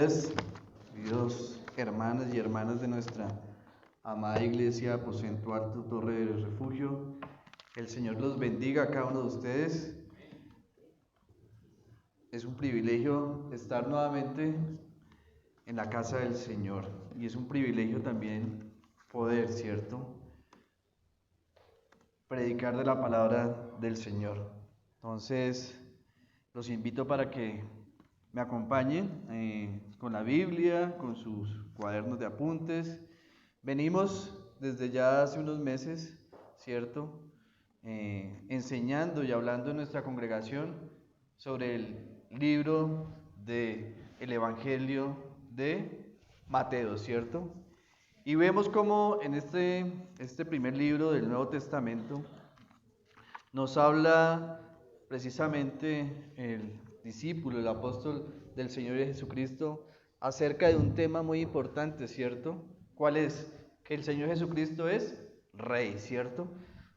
días, queridos hermanas y hermanas de nuestra amada Iglesia Aposento Alto Torre del Refugio. El Señor los bendiga a cada uno de ustedes. Es un privilegio estar nuevamente en la casa del Señor y es un privilegio también poder, ¿cierto?, predicar de la palabra del Señor. Entonces, los invito para que me acompañen con la Biblia, con sus cuadernos de apuntes. Venimos desde ya hace unos meses, ¿cierto?, enseñando y hablando en nuestra congregación sobre el libro del Evangelio de Mateo, ¿cierto? Y vemos cómo en este primer libro del Nuevo Testamento nos habla precisamente el discípulo, el apóstol del Señor Jesucristo, acerca de un tema muy importante, ¿cierto? ¿Cuál es? Que el Señor Jesucristo es Rey, ¿cierto?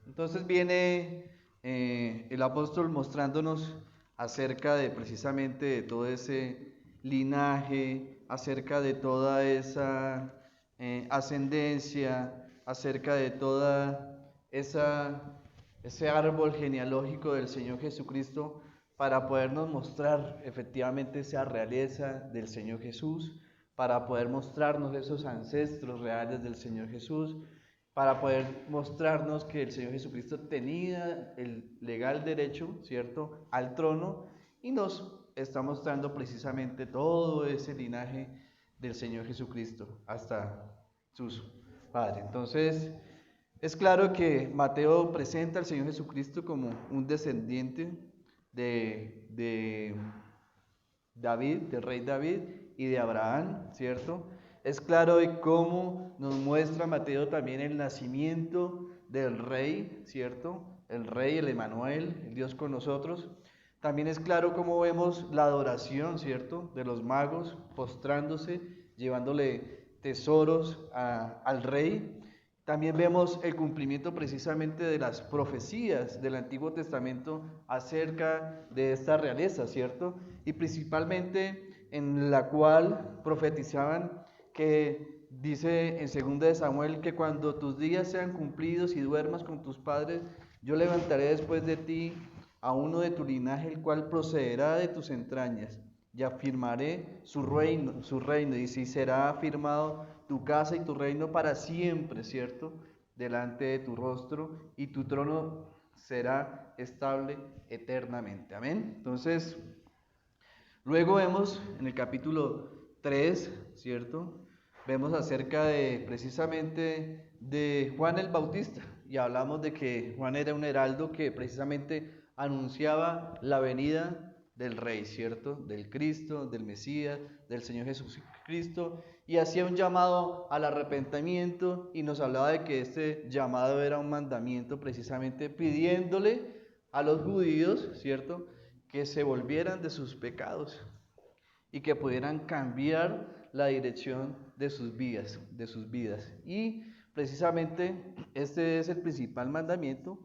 Entonces viene el apóstol mostrándonos acerca de precisamente de todo ese linaje, acerca de toda esa ascendencia, acerca de toda ese árbol genealógico del Señor Jesucristo, para podernos mostrar efectivamente esa realeza del Señor Jesús, para poder mostrarnos esos ancestros reales del Señor Jesús, para poder mostrarnos que el Señor Jesucristo tenía el legal derecho, ¿cierto?, al trono, y nos está mostrando precisamente todo ese linaje del Señor Jesucristo hasta sus padres. Entonces, es claro que Mateo presenta al Señor Jesucristo como un descendiente de David, del rey David y de Abraham, ¿cierto? Es claro de cómo nos muestra Mateo también el nacimiento del rey, ¿cierto? El rey, el Emmanuel, el Dios con nosotros. También es claro cómo vemos la adoración, ¿cierto?, de los magos postrándose, llevándole tesoros al rey. También vemos el cumplimiento precisamente de las profecías del Antiguo Testamento acerca de esta realeza, ¿cierto? Y principalmente en la cual profetizaban que dice en 2 de Samuel que cuando tus días sean cumplidos y duermas con tus padres, yo levantaré después de ti a uno de tu linaje, el cual procederá de tus entrañas, y afirmaré su reino, y si será afirmado tu casa y tu reino para siempre, ¿cierto?, delante de tu rostro, y tu trono será estable eternamente. Amén. Entonces, luego vemos en el capítulo 3, ¿cierto?, vemos acerca de precisamente de Juan el Bautista, y hablamos de que Juan era un heraldo que precisamente anunciaba la venida del Rey, ¿cierto?, del Cristo, del Mesías, del Señor Jesucristo, y hacía un llamado al arrepentimiento, y nos hablaba de que este llamado era un mandamiento precisamente pidiéndole a los judíos, ¿cierto?, que se volvieran de sus pecados y que pudieran cambiar la dirección de sus vidas. Y precisamente este es el principal mandamiento.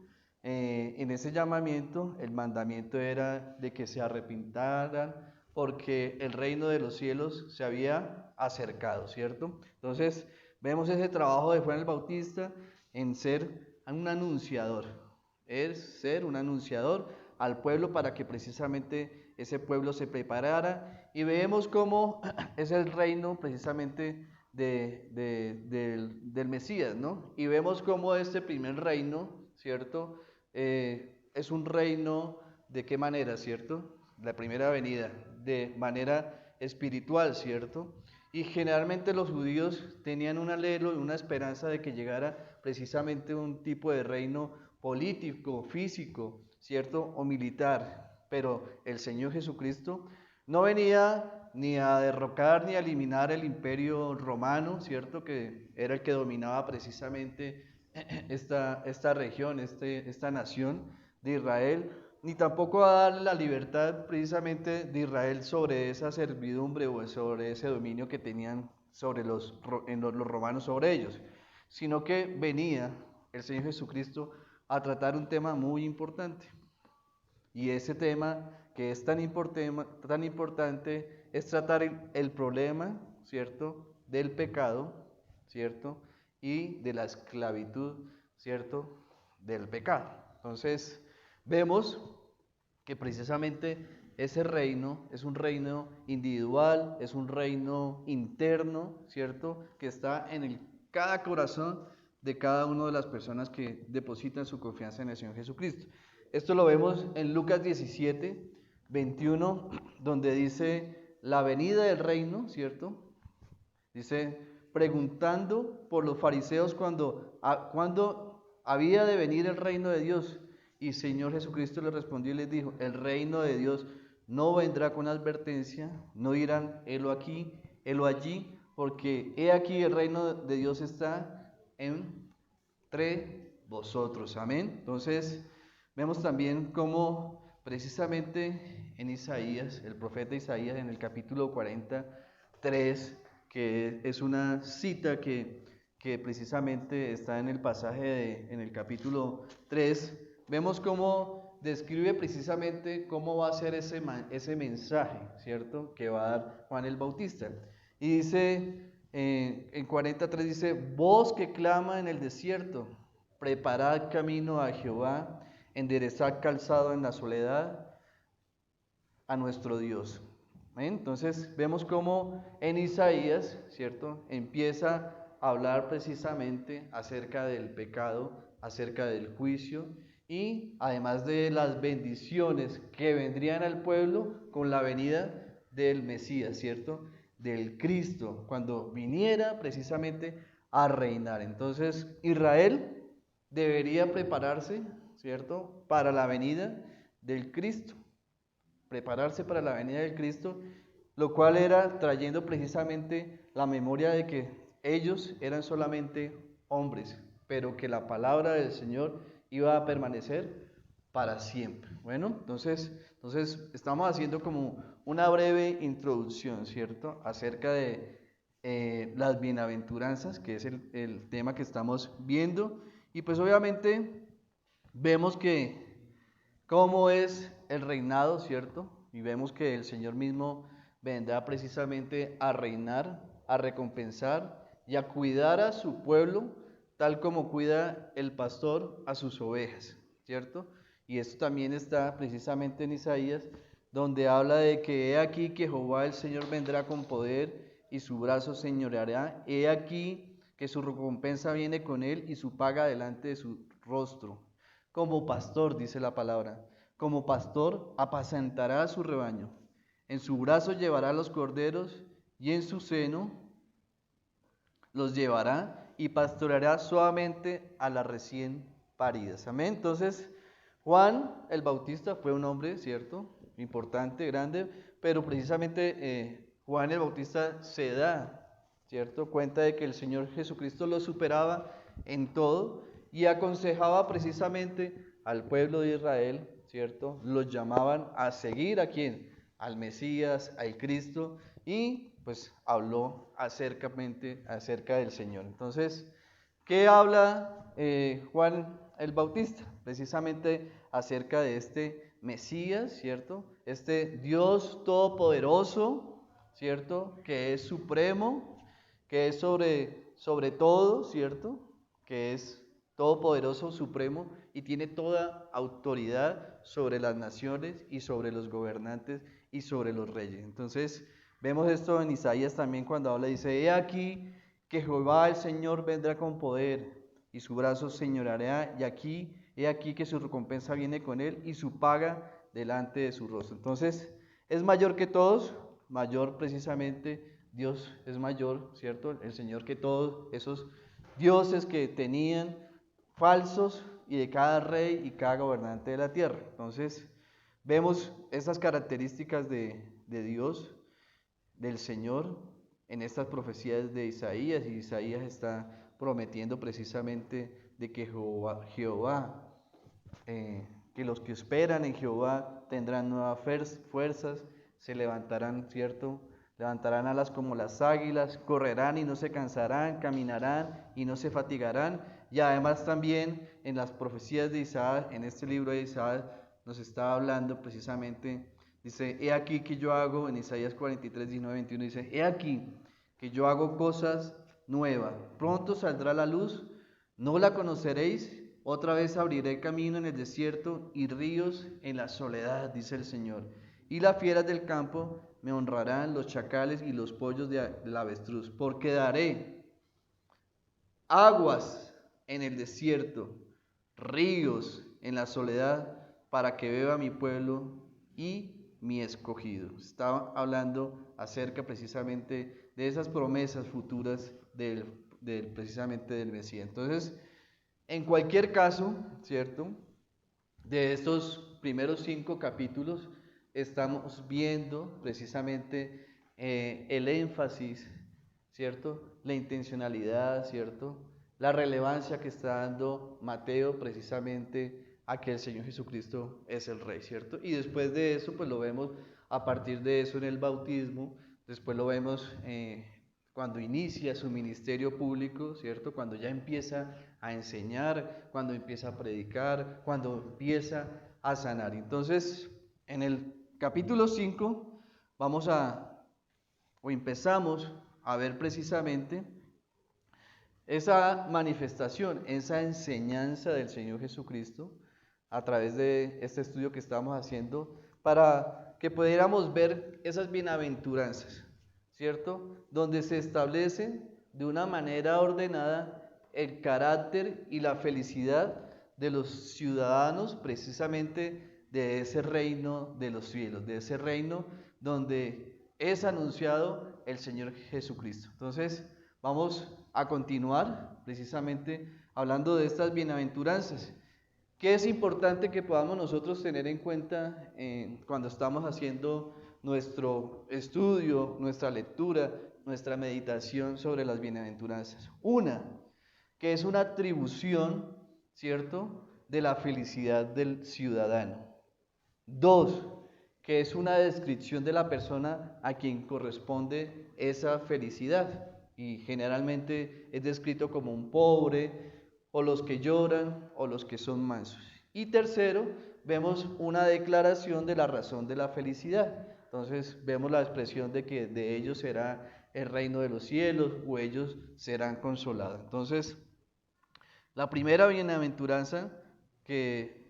En ese llamamiento, el mandamiento era de que se arrepintieran porque el reino de los cielos se había acercado, ¿cierto? Entonces, vemos ese trabajo de Juan el Bautista en ser un anunciador, es ser un anunciador al pueblo para que precisamente ese pueblo se preparara, y vemos cómo es el reino precisamente del Mesías, ¿no? Y vemos cómo este primer reino, ¿cierto?, es un reino, ¿de qué manera, cierto? La primera venida, de manera espiritual, ¿cierto? Y generalmente los judíos tenían un anhelo y una esperanza de que llegara precisamente un tipo de reino político, físico, ¿cierto?, o militar. Pero el Señor Jesucristo no venía ni a derrocar ni a eliminar el imperio romano, ¿cierto?, que era el que dominaba precisamente esta región, esta nación de Israel, ni tampoco a darle la libertad precisamente de Israel sobre esa servidumbre o sobre ese dominio que tenían sobre los romanos sobre ellos, sino que venía el Señor Jesucristo a tratar un tema muy importante. Y ese tema que es tan importante es tratar el problema, ¿cierto?, del pecado, ¿cierto?, y de la esclavitud, ¿cierto?, del pecado. Entonces, vemos que precisamente ese reino es un reino individual, es un reino interno, ¿cierto?, que está en cada corazón de cada una de las personas que depositan su confianza en el Señor Jesucristo. Esto lo vemos en Lucas 17, 21, donde dice la venida del reino, ¿cierto? Dice, preguntando por los fariseos cuando había de venir el reino de Dios. Y Señor Jesucristo les respondió y les dijo, el reino de Dios no vendrá con advertencia, no dirán, helo aquí, helo allí, porque he aquí el reino de Dios está entre vosotros. Amén. Entonces, vemos también cómo precisamente en Isaías, el profeta Isaías en el capítulo 43, que es una cita que precisamente está en el pasaje en el capítulo 3, vemos cómo describe precisamente cómo va a ser ese mensaje, ¿cierto?, que va a dar Juan el Bautista. Y dice, en 43 dice, voz que clama en el desierto, preparad camino a Jehová, enderezad calzado en la soledad a nuestro Dios. Entonces vemos cómo en Isaías, ¿cierto?, empieza a hablar precisamente acerca del pecado, acerca del juicio y además de las bendiciones que vendrían al pueblo con la venida del Mesías, ¿cierto?, del Cristo, cuando viniera precisamente a reinar. Entonces Israel debería prepararse, ¿cierto?, para la venida del Cristo. Prepararse para la venida del Cristo, lo cual era trayendo precisamente la memoria de que ellos eran solamente hombres, pero que la palabra del Señor iba a permanecer para siempre. Bueno, entonces estamos haciendo como una breve introducción, ¿cierto?, acerca de las bienaventuranzas, que es el tema que estamos viendo, y pues obviamente vemos que cómo es el reinado, ¿cierto? Y vemos que el Señor mismo vendrá precisamente a reinar, a recompensar y a cuidar a su pueblo, tal como cuida el pastor a sus ovejas, ¿cierto? Y esto también está precisamente en Isaías, donde habla de que he aquí que Jehová el Señor vendrá con poder y su brazo señoreará, he aquí que su recompensa viene con él y su paga delante de su rostro. Como pastor, dice la palabra, como pastor apacentará a su rebaño. En su brazo llevará los corderos y en su seno los llevará y pastoreará suavemente a las recién paridas. Amén. Entonces, Juan el Bautista fue un hombre, ¿cierto?, importante, grande, pero precisamente Juan el Bautista se da, ¿cierto?, cuenta de que el Señor Jesucristo lo superaba en todo y aconsejaba precisamente al pueblo de Israel, ¿cierto? Los llamaban a seguir ¿a quién? Al Mesías, al Cristo, y pues habló acerca del Señor. Entonces, ¿qué habla Juan el Bautista? Precisamente acerca de este Mesías, ¿cierto? Este Dios todopoderoso, ¿cierto?, que es supremo, que es sobre todo, ¿cierto?, que es todopoderoso, supremo y tiene toda autoridad sobre las naciones y sobre los gobernantes y sobre los reyes. Entonces, vemos esto en Isaías también cuando habla, dice, he aquí que Jehová el Señor vendrá con poder y su brazo señoreará, y he aquí que su recompensa viene con él y su paga delante de su rostro. Entonces, es mayor que todos, mayor precisamente, Dios es mayor, ¿cierto? El Señor que todos esos dioses que tenían falsos y de cada rey y cada gobernante de la tierra. Entonces, vemos estas características de Dios, del Señor, en estas profecías de Isaías, y Isaías está prometiendo precisamente de que Jehová, que los que esperan en Jehová tendrán nuevas fuerzas, se levantarán, ¿cierto?, levantarán alas como las águilas, correrán y no se cansarán, caminarán y no se fatigarán. Y además también en las profecías de Isaías, en este libro de Isaías, nos está hablando precisamente Dice, he aquí que yo hago, en Isaías 43, 19, 21, dice, he aquí que yo hago cosas nuevas. Pronto saldrá la luz, no la conoceréis. Otra vez abriré camino en el desierto y ríos en la soledad, dice el Señor. Y las fieras del campo me honrarán, los chacales y los pollos del avestruz, porque daré aguas en el desierto, ríos en la soledad, para que beba mi pueblo y mi escogido. Estaba hablando acerca precisamente de esas promesas futuras precisamente del Mesías. Entonces, en cualquier caso, ¿cierto? De estos primeros 5 capítulos, estamos viendo precisamente el énfasis, ¿cierto? La intencionalidad, ¿cierto? La relevancia que está dando Mateo precisamente a que el Señor Jesucristo es el Rey, ¿cierto? Y después de eso, pues lo vemos a partir de eso en el bautismo, después lo vemos cuando inicia su ministerio público, ¿cierto? Cuando ya empieza a enseñar, cuando empieza a predicar, cuando empieza a sanar. Entonces, en el capítulo 5 empezamos a ver precisamente esa manifestación, esa enseñanza del Señor Jesucristo a través de este estudio que estamos haciendo para que pudiéramos ver esas bienaventuranzas, ¿cierto? Donde se establece de una manera ordenada el carácter y la felicidad de los ciudadanos precisamente de ese reino de los cielos, de ese reino donde es anunciado el Señor Jesucristo. Entonces, vamos a continuar precisamente hablando de estas bienaventuranzas. ¿Qué es importante que podamos nosotros tener en cuenta cuando estamos haciendo nuestro estudio, nuestra lectura, nuestra meditación sobre las bienaventuranzas? Una, que es una atribución, ¿cierto?, de la felicidad del ciudadano. Dos, que es una descripción de la persona a quien corresponde esa felicidad. Y generalmente es descrito como un pobre, o los que lloran, o los que son mansos. Y tercero, vemos una declaración de la razón de la felicidad. Entonces vemos la expresión de que de ellos será el reino de los cielos, o ellos serán consolados. Entonces, la primera bienaventuranza de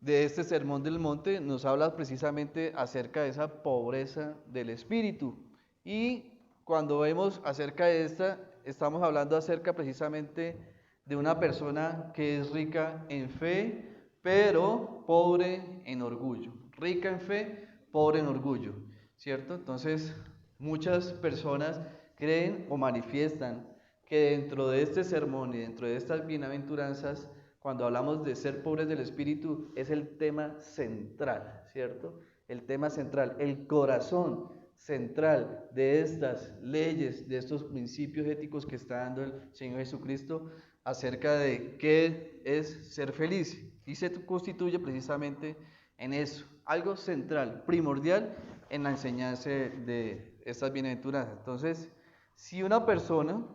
este Sermón del Monte nos habla precisamente acerca de esa pobreza del espíritu. Y cuando vemos acerca de esta, estamos hablando acerca precisamente de una persona que es rica en fe, pero pobre en orgullo. Rica en fe, pobre en orgullo, ¿cierto? Entonces, muchas personas creen o manifiestan que dentro de este sermón y dentro de estas bienaventuranzas, cuando hablamos de ser pobres del espíritu, es el tema central, ¿cierto? El tema central, el corazón central de estas leyes, de estos principios éticos que está dando el Señor Jesucristo acerca de qué es ser feliz. Y se constituye precisamente en eso, algo central, primordial en la enseñanza de estas bienaventuranzas. Entonces, si una persona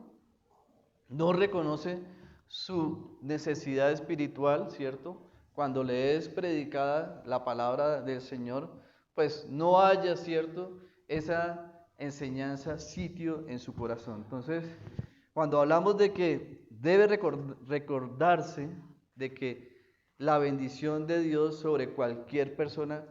no reconoce su necesidad espiritual, ¿cierto? Cuando le es predicada la palabra del Señor, pues no haya, ¿cierto?, esa enseñanza sitio en su corazón. Entonces, cuando hablamos de que debe recordarse de que la bendición de Dios sobre cualquier persona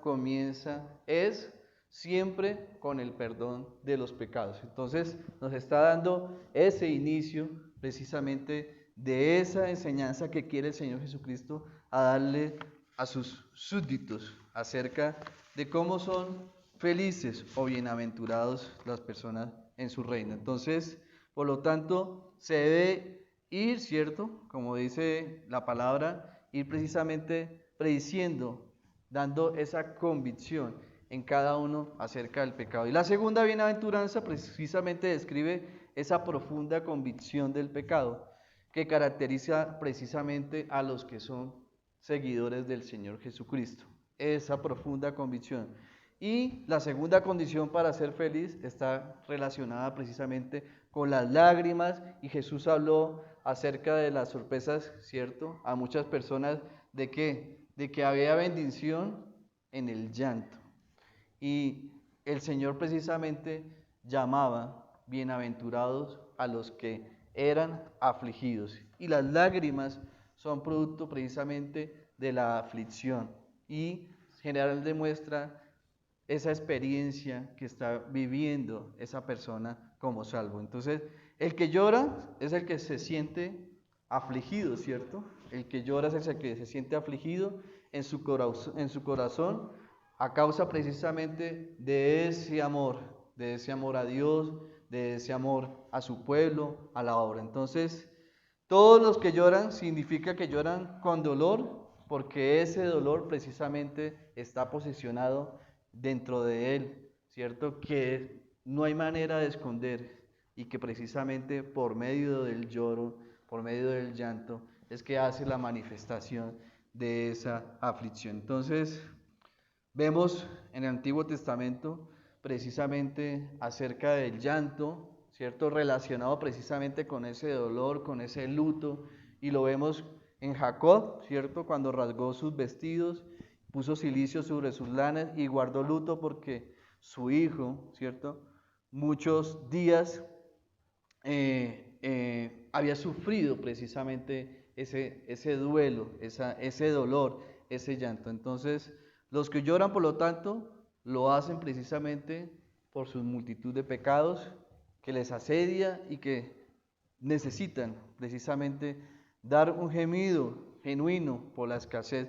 es siempre con el perdón de los pecados. Entonces, nos está dando ese inicio precisamente de esa enseñanza que quiere el Señor Jesucristo a darle a sus súbditos acerca de cómo son felices o bienaventurados las personas en su reino. Entonces, por lo tanto, se debe ir, ¿cierto?, como dice la palabra, ir precisamente prediciendo, dando esa convicción en cada uno acerca del pecado. Y la segunda bienaventuranza precisamente describe esa profunda convicción del pecado que caracteriza precisamente a los que son seguidores del Señor Jesucristo. Esa profunda convicción. Y la segunda condición para ser feliz está relacionada precisamente con las lágrimas, y Jesús habló acerca de las sorpresas, ¿cierto?, a muchas personas de que había bendición en el llanto. Y el Señor precisamente llamaba bienaventurados a los que eran afligidos. Y las lágrimas son producto precisamente de la aflicción. Y general demuestra esa experiencia que está viviendo esa persona como salvo. Entonces, el que llora es el que se siente afligido, ¿cierto? El que llora es el que se siente afligido en su corazón a causa precisamente de ese amor a Dios, de ese amor a su pueblo, a la obra. Entonces, todos los que lloran significa que lloran con dolor, porque ese dolor precisamente está posicionado dentro de él, ¿cierto? Que no hay manera de esconder y que precisamente por medio del lloro, por medio del llanto, es que hace la manifestación de esa aflicción. Entonces, vemos en el Antiguo Testamento precisamente acerca del llanto, ¿cierto? Relacionado precisamente con ese dolor, con ese luto, y lo vemos en Jacob, ¿cierto? Cuando rasgó sus vestidos, puso cilicio sobre sus lanas y guardó luto porque su hijo, ¿cierto? Muchos días había sufrido precisamente ese duelo, ese dolor, ese llanto. Entonces, los que lloran, por lo tanto, lo hacen precisamente por su multitud de pecados que les asedia y que necesitan precisamente dar un gemido genuino por la escasez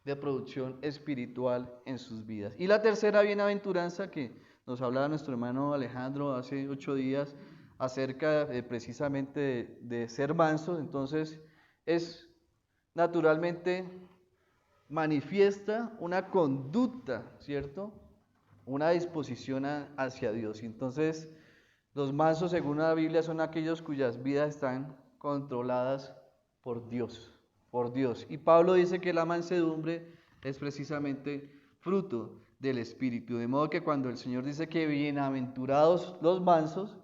de producción espiritual en sus vidas. Y la tercera bienaventuranza que nos hablaba nuestro hermano Alejandro hace 8 días acerca precisamente de ser mansos. Entonces es naturalmente manifiesta una conducta, ¿cierto? Una disposición hacia Dios. Entonces los mansos, según la Biblia, son aquellos cuyas vidas están controladas por Dios, por Dios. Y Pablo dice que la mansedumbre es precisamente fruto del Espíritu. De modo que cuando el Señor dice que bienaventurados los mansos,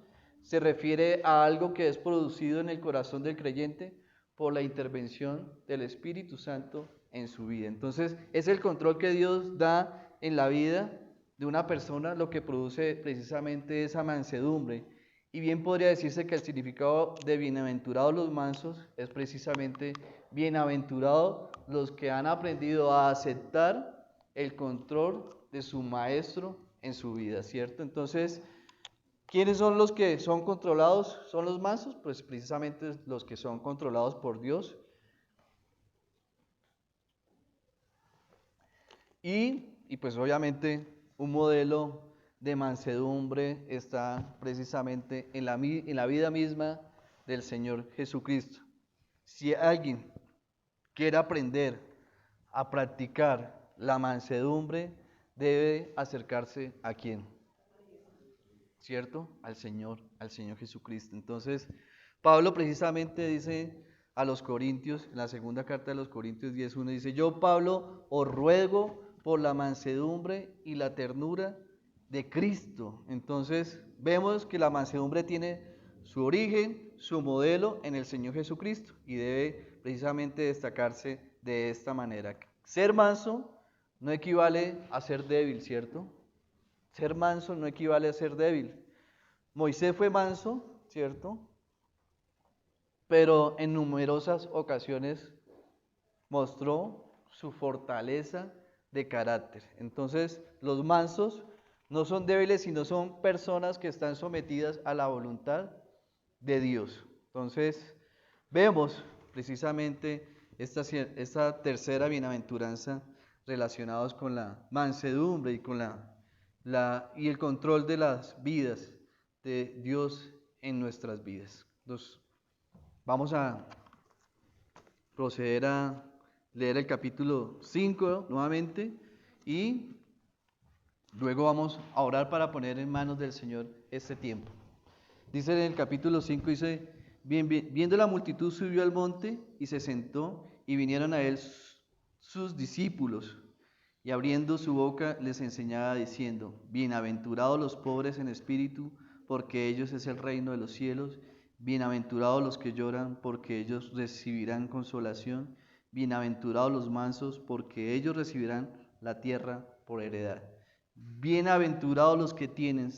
se refiere a algo que es producido en el corazón del creyente por la intervención del Espíritu Santo en su vida. Entonces, es el control que Dios da en la vida de una persona lo que produce precisamente esa mansedumbre. Y bien podría decirse que el significado de bienaventurados los mansos es precisamente bienaventurados los que han aprendido a aceptar el control de su maestro en su vida, ¿cierto? Entonces, ¿quiénes son los que son controlados? ¿Son los mansos? Pues precisamente los que son controlados por Dios. Y pues obviamente un modelo de mansedumbre está precisamente en la vida misma del Señor Jesucristo. Si alguien quiere aprender a practicar la mansedumbre, debe acercarse ¿a quién? ¿Cierto? Al Señor Jesucristo. Entonces, Pablo precisamente dice a los Corintios, en la segunda carta de los Corintios 10:1, dice: yo, Pablo, os ruego por la mansedumbre y la ternura de Cristo. Entonces, vemos que la mansedumbre tiene su origen, su modelo en el Señor Jesucristo y debe precisamente destacarse de esta manera. Ser manso no equivale a ser débil, ¿cierto? Ser manso no equivale a ser débil. Moisés fue manso, ¿cierto? Pero en numerosas ocasiones mostró su fortaleza de carácter. Entonces, los mansos no son débiles, sino son personas que están sometidas a la voluntad de Dios. Entonces, vemos precisamente esta tercera bienaventuranza relacionados con la mansedumbre y con y el control de las vidas de Dios en nuestras vidas. Entonces, vamos a proceder a leer el capítulo 5 nuevamente y luego vamos a orar para poner en manos del Señor este tiempo. Dice en el capítulo 5, dice: viendo la multitud subió al monte y se sentó, y vinieron a él sus discípulos, y abriendo su boca les enseñaba diciendo: bienaventurados los pobres en espíritu, porque ellos es el reino de los cielos. Bienaventurados los que lloran, porque ellos recibirán consolación. Bienaventurados los mansos, porque ellos recibirán la tierra por heredad. Bienaventurados los que tienen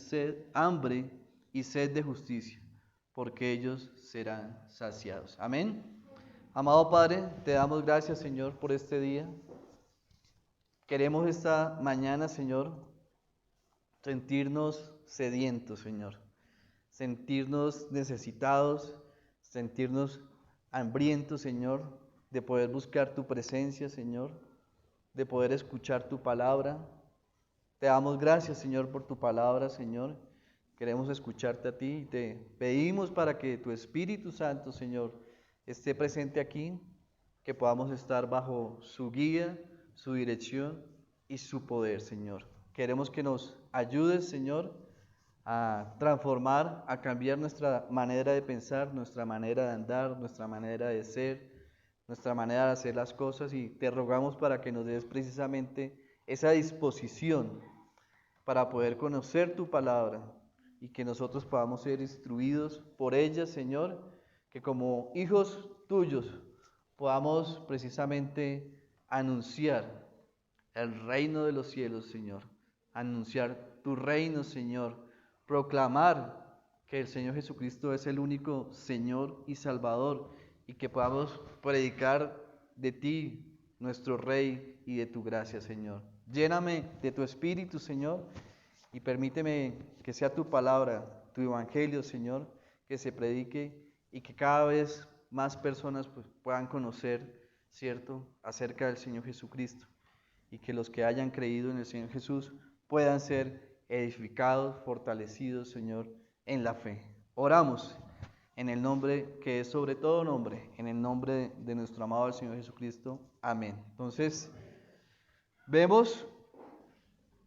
hambre y sed de justicia, porque ellos serán saciados. Amén. Amado Padre, te damos gracias, Señor, por este día. Queremos esta mañana, Señor, sentirnos sedientos, Señor, sentirnos necesitados, sentirnos hambrientos, Señor, de poder buscar tu presencia, Señor, de poder escuchar tu palabra. Te damos gracias, Señor, por tu palabra, Señor. Queremos escucharte a ti y te pedimos para que tu Espíritu Santo, Señor, esté presente aquí, que podamos estar bajo su guía, su dirección y su poder, Señor. Queremos que nos ayudes, Señor, a transformar, a cambiar nuestra manera de pensar, nuestra manera de andar, nuestra manera de ser, nuestra manera de hacer las cosas, y te rogamos para que nos des precisamente esa disposición para poder conocer tu palabra y que nosotros podamos ser instruidos por ella, Señor, que como hijos tuyos podamos precisamente anunciar el reino de los cielos, Señor, anunciar tu reino, Señor, proclamar que el Señor Jesucristo es el único Señor y Salvador, y que podamos predicar de ti, nuestro Rey, y de tu gracia, Señor. Lléname de tu Espíritu, Señor, y permíteme que sea tu palabra, tu evangelio, Señor, que se predique y que cada vez más personas puedan conocer, ¿cierto?, acerca del Señor Jesucristo, y que los que hayan creído en el Señor Jesús puedan ser edificados, fortalecidos, Señor, en la fe. Oramos en el nombre que es sobre todo nombre, en el nombre de nuestro amado Señor Jesucristo. Amén. Entonces, vemos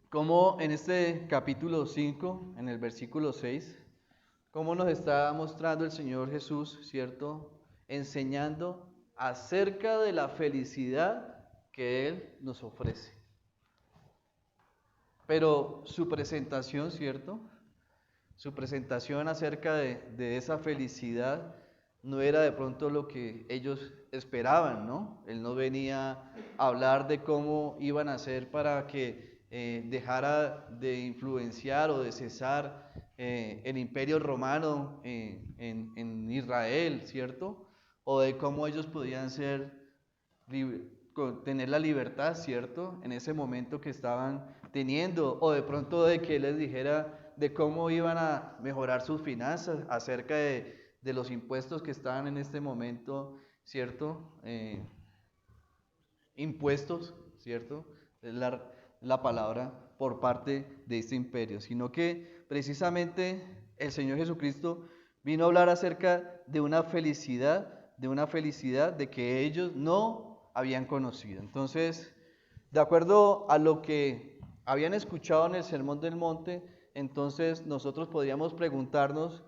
cómo en este capítulo 5, en el versículo 6, cómo nos está mostrando el Señor Jesús, ¿cierto?, enseñando acerca de la felicidad que Él nos ofrece. Pero su presentación, ¿cierto?, su presentación acerca de esa felicidad no era de pronto lo que ellos esperaban, ¿no? Él no venía a hablar de cómo iban a hacer para que dejara de influenciar o de cesar el imperio romano en Israel, ¿cierto? O de cómo ellos podían tener la libertad, ¿cierto?, en ese momento que estaban teniendo, o de pronto de que Él les dijera de cómo iban a mejorar sus finanzas, acerca de los impuestos que estaban en este momento, ¿cierto? Impuestos, ¿cierto? Es la palabra por parte de este imperio, sino que precisamente el Señor Jesucristo vino a hablar acerca de una felicidad de que ellos no habían conocido. Entonces, de acuerdo a lo que habían escuchado en el Sermón del Monte, entonces nosotros podríamos preguntarnos,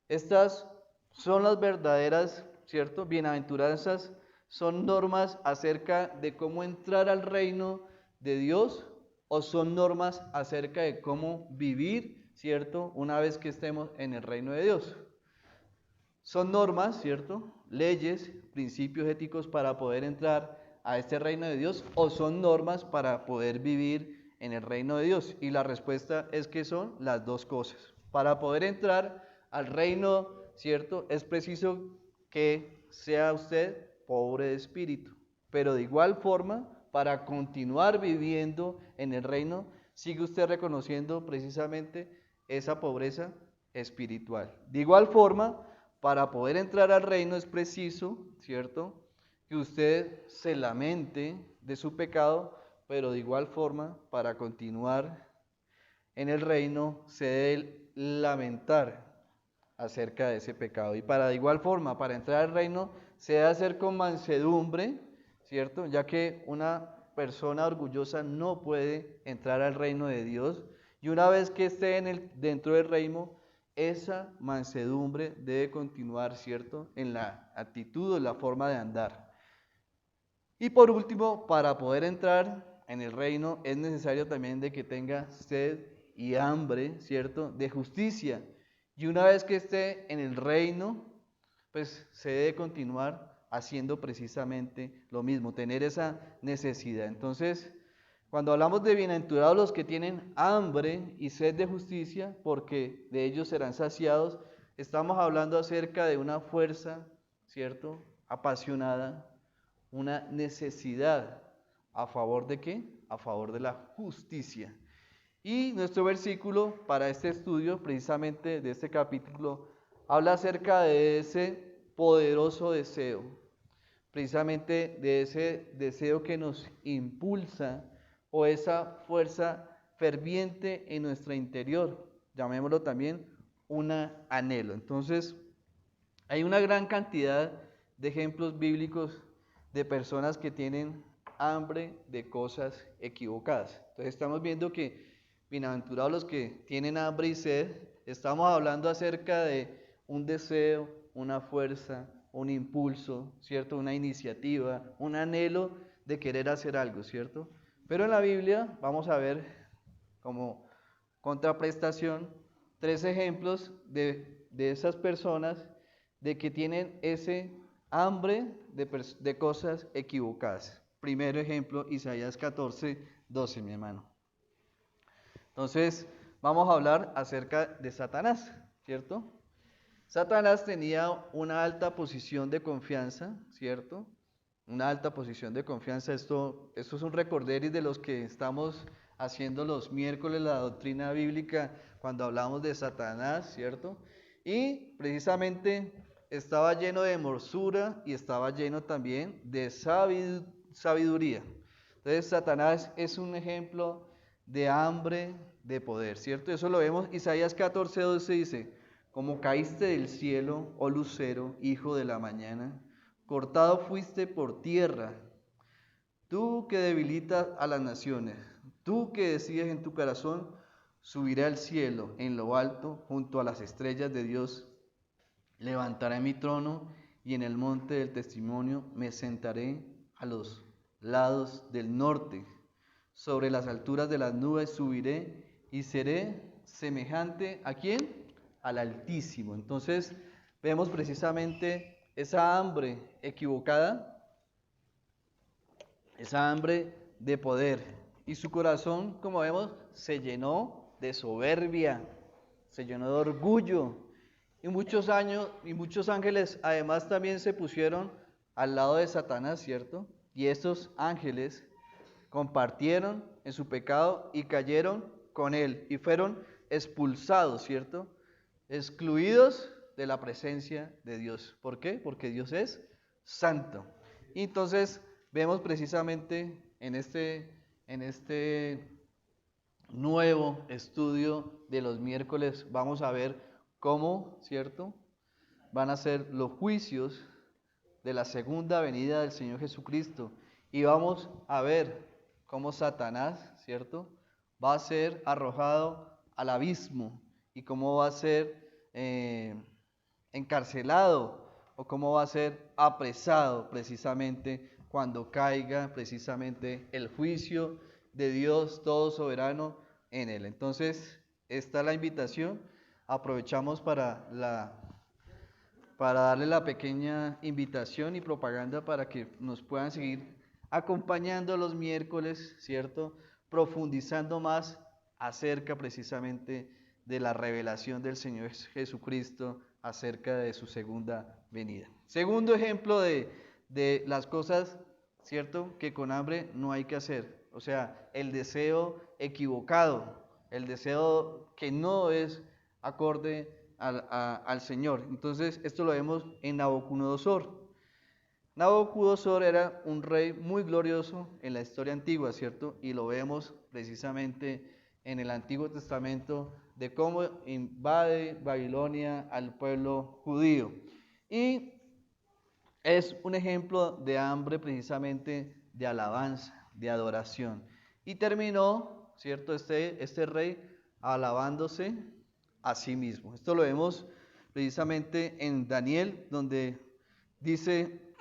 ¿estas son las verdaderas, ¿cierto?, bienaventuranzas? ¿Son normas acerca de cómo entrar al reino de Dios, o son normas acerca de cómo vivir, ¿cierto?, una vez que estemos en el reino de Dios? Son normas, ¿cierto?, leyes, principios éticos para poder entrar a este reino de Dios, o son normas para poder vivir en el reino de Dios. Y la respuesta es que son las dos cosas. Para poder entrar al reino, ¿cierto?, es preciso que sea usted pobre de espíritu, pero de igual forma, para continuar viviendo en el reino, sigue usted reconociendo precisamente esa pobreza espiritual. De igual forma, para poder entrar al reino es preciso, ¿cierto?, que usted se lamente de su pecado, pero de igual forma, para continuar en el reino, se debe lamentar acerca de ese pecado. Y de igual forma, para entrar al reino, se debe hacer con mansedumbre, ¿cierto?, ya que una persona orgullosa no puede entrar al reino de Dios. Y una vez que esté dentro del reino, esa mansedumbre debe continuar, ¿cierto?, en la actitud o la forma de andar. Y por último, para poder entrar en el reino es necesario también de que tenga sed y hambre, ¿cierto?, de justicia. Y una vez que esté en el reino, pues se debe continuar haciendo precisamente lo mismo, tener esa necesidad. Entonces, Cuando hablamos de bienaventurados los que tienen hambre y sed de justicia, porque de ellos serán saciados, estamos hablando acerca de una fuerza, ¿cierto? Apasionada, una necesidad. ¿A favor de qué? A favor de la justicia. Y nuestro versículo para este estudio, precisamente de este capítulo, habla acerca de ese poderoso deseo, precisamente de ese deseo que nos impulsa o esa fuerza ferviente en nuestro interior, llamémoslo también un anhelo. Entonces, hay una gran cantidad de ejemplos bíblicos de personas que tienen hambre de cosas equivocadas. Entonces, estamos viendo que bienaventurados los que tienen hambre y sed, estamos hablando acerca de un deseo, una fuerza, un impulso, ¿cierto? Una iniciativa, un anhelo de querer hacer algo, ¿cierto? Pero en la Biblia vamos a ver como contraprestación 3 ejemplos de esas personas de que tienen ese hambre de cosas equivocadas. Primero ejemplo, Isaías 14:12, mi hermano. Entonces, vamos a hablar acerca de Satanás, ¿cierto? Satanás tenía una alta posición de confianza, ¿cierto? Una alta posición de confianza. Esto es un recorderis de los que estamos haciendo los miércoles la doctrina bíblica cuando hablamos de Satanás, ¿cierto? Y precisamente estaba lleno de hermosura y estaba lleno también de sabiduría. Entonces, Satanás es un ejemplo de hambre de poder, ¿cierto? Eso lo vemos, Isaías 14:12 dice: como caíste del cielo, oh lucero, hijo de la mañana, cortado fuiste por tierra, tú que debilitas a las naciones, tú que decides en tu corazón, subiré al cielo, en lo alto, junto a las estrellas de Dios, levantaré mi trono y en el monte del testimonio me sentaré a los lados del norte. Sobre las alturas de las nubes subiré y seré semejante ¿a quién? Al Altísimo. Entonces vemos precisamente esa hambre equivocada, esa hambre de poder. Y su corazón, como vemos, se llenó de soberbia, se llenó de orgullo. Y muchos ángeles además también se pusieron al lado de Satanás, ¿cierto? Y estos ángeles compartieron en su pecado y cayeron con él y fueron expulsados, ¿cierto? Excluidos de la presencia de Dios. ¿Por qué? Porque Dios es santo. Y entonces vemos precisamente en este nuevo estudio de los miércoles, vamos a ver cómo, ¿cierto? Van a ser los juicios de la segunda venida del Señor Jesucristo. Y vamos a ver cómo Satanás, ¿cierto?, va a ser arrojado al abismo y cómo va a ser encarcelado o cómo va a ser apresado precisamente cuando caiga precisamente el juicio de Dios todo soberano en él. Entonces, esta es la invitación. Aprovechamos para darle la pequeña invitación y propaganda para que nos puedan seguir acompañando los miércoles, ¿cierto? Profundizando más acerca precisamente de la revelación del Señor Jesucristo acerca de su segunda venida. Segundo ejemplo de las cosas, ¿cierto?, que con hambre no hay que hacer. O sea, el deseo equivocado, el deseo que no es acorde al Señor. Entonces, esto lo vemos en Nabucodonosor. Nabucodonosor era un rey muy glorioso en la historia antigua, ¿cierto? Y lo vemos precisamente en el Antiguo Testamento de cómo invade Babilonia al pueblo judío. Y es un ejemplo de hambre precisamente de alabanza, de adoración. Y terminó, ¿cierto?, este rey alabándose a sí mismo. Esto lo vemos precisamente en Daniel, donde dice,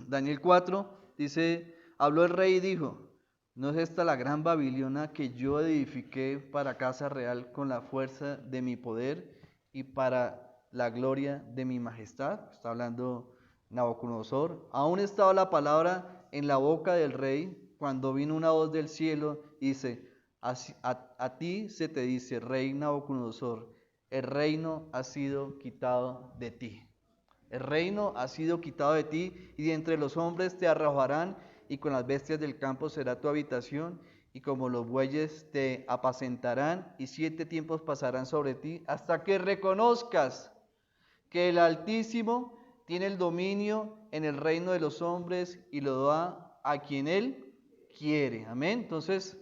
Daniel 4, dice, habló el rey y dijo: ¿no es esta la gran Babilonia que yo edifiqué para casa real con la fuerza de mi poder y para la gloria de mi majestad? Está hablando Nabucodonosor. Aún estaba la palabra en la boca del rey cuando vino una voz del cielo y dice, a ti se te dice, rey Nabucodonosor, el reino ha sido quitado de ti. El reino ha sido quitado de ti, y de entre los hombres te arrojarán, y con las bestias del campo será tu habitación, y como los bueyes te apacentarán, y 7 tiempos pasarán sobre ti, hasta que reconozcas que el Altísimo tiene el dominio en el reino de los hombres, y lo da a quien Él quiere. Amén. Entonces,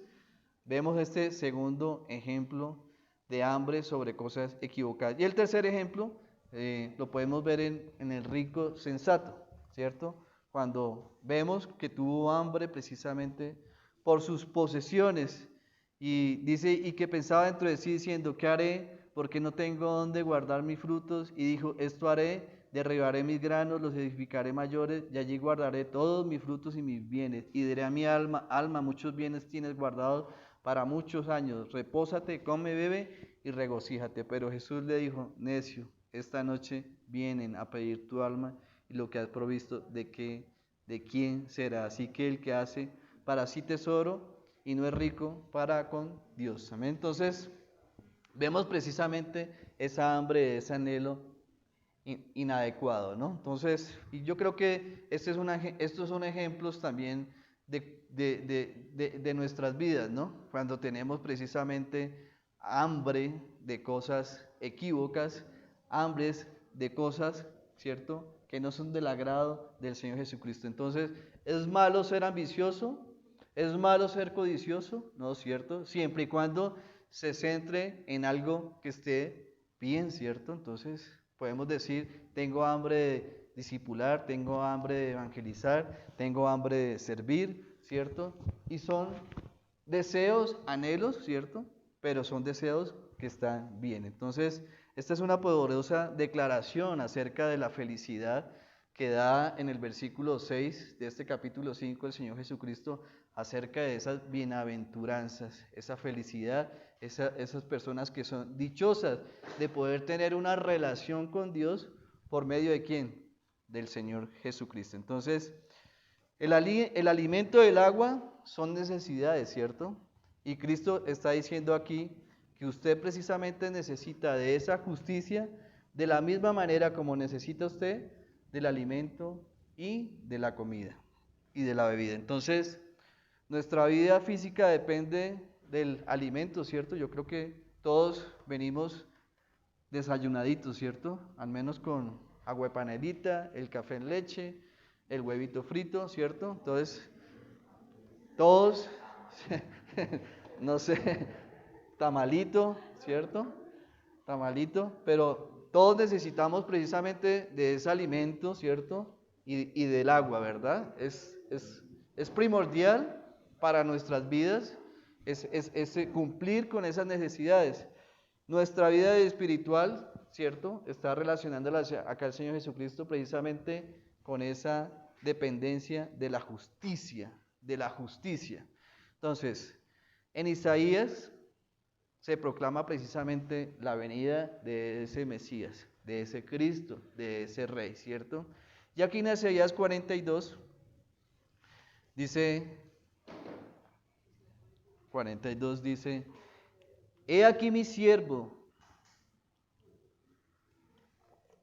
vemos este segundo ejemplo de hambre sobre cosas equivocadas. Y el tercer ejemplo lo podemos ver en el rico sensato, ¿cierto? Cuando vemos que tuvo hambre precisamente por sus posesiones, y dice, y que pensaba dentro de sí diciendo, ¿qué haré? Porque no tengo dónde guardar mis frutos. Y dijo, esto haré, derribaré mis granos, los edificaré mayores, y allí guardaré todos mis frutos y mis bienes. Y diré a mi alma, alma, muchos bienes tienes guardados para muchos años, repósate, come, bebe y regocíjate. Pero Jesús le dijo, necio, esta noche vienen a pedir tu alma, y lo que has provisto, ¿de quién será? Así que el que hace para sí tesoro y no es rico para con Dios. Amén. Entonces, vemos precisamente esa hambre, ese anhelo inadecuado, ¿no? Entonces, y yo creo que estos son ejemplos también de nuestras vidas, ¿no? Cuando tenemos precisamente hambre de cosas equívocas, hambres de cosas, ¿cierto?, que no son del agrado del Señor Jesucristo. Entonces, ¿es malo ser ambicioso? ¿Es malo ser codicioso? No, ¿cierto? Siempre y cuando se centre en algo que esté bien, ¿cierto? Entonces, podemos decir, tengo hambre de discipular, tengo hambre de evangelizar, tengo hambre de servir, ¿cierto? Y son deseos, anhelos, ¿cierto? Pero son deseos que están bien. Entonces, esta es una poderosa declaración acerca de la felicidad que da en el versículo 6 de este capítulo 5 el Señor Jesucristo, acerca de esas bienaventuranzas, esa felicidad, esas personas que son dichosas de poder tener una relación con Dios por medio de ¿quién? Del Señor Jesucristo. Entonces, el alimento del agua son necesidades, ¿cierto? Y Cristo está diciendo aquí que usted precisamente necesita de esa justicia de la misma manera como necesita usted del alimento y de la comida y de la bebida. Entonces, nuestra vida física depende del alimento, ¿cierto? Yo creo que todos venimos desayunaditos, ¿cierto? Al menos con agua de panelita, el café en leche, el huevito frito, ¿cierto? Entonces, todos, no sé, tamalito, ¿cierto? Tamalito, pero todos necesitamos precisamente de ese alimento, ¿cierto? Y del agua, ¿verdad? Es primordial para nuestras vidas, es cumplir con esas necesidades. Nuestra vida espiritual, ¿cierto?, está relacionándola acá el Señor Jesucristo precisamente con esa dependencia de la justicia, de la justicia. Entonces, en Isaías se proclama precisamente la venida de ese Mesías, de ese Cristo, de ese Rey, ¿cierto? Y aquí en Isaías 42 dice, he aquí mi siervo,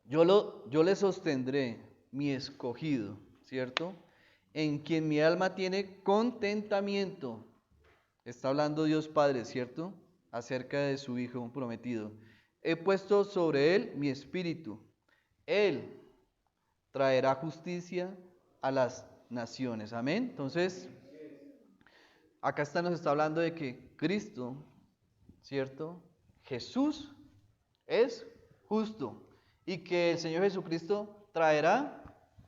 yo le sostendré, mi escogido, ¿cierto? En quien mi alma tiene contentamiento. Está hablando Dios Padre, ¿cierto? Acerca de su Hijo prometido. He puesto sobre él mi espíritu. Él traerá justicia a las naciones. Amén. Entonces, acá nos está hablando de que Cristo, ¿cierto? Jesús es justo y que el Señor Jesucristo traerá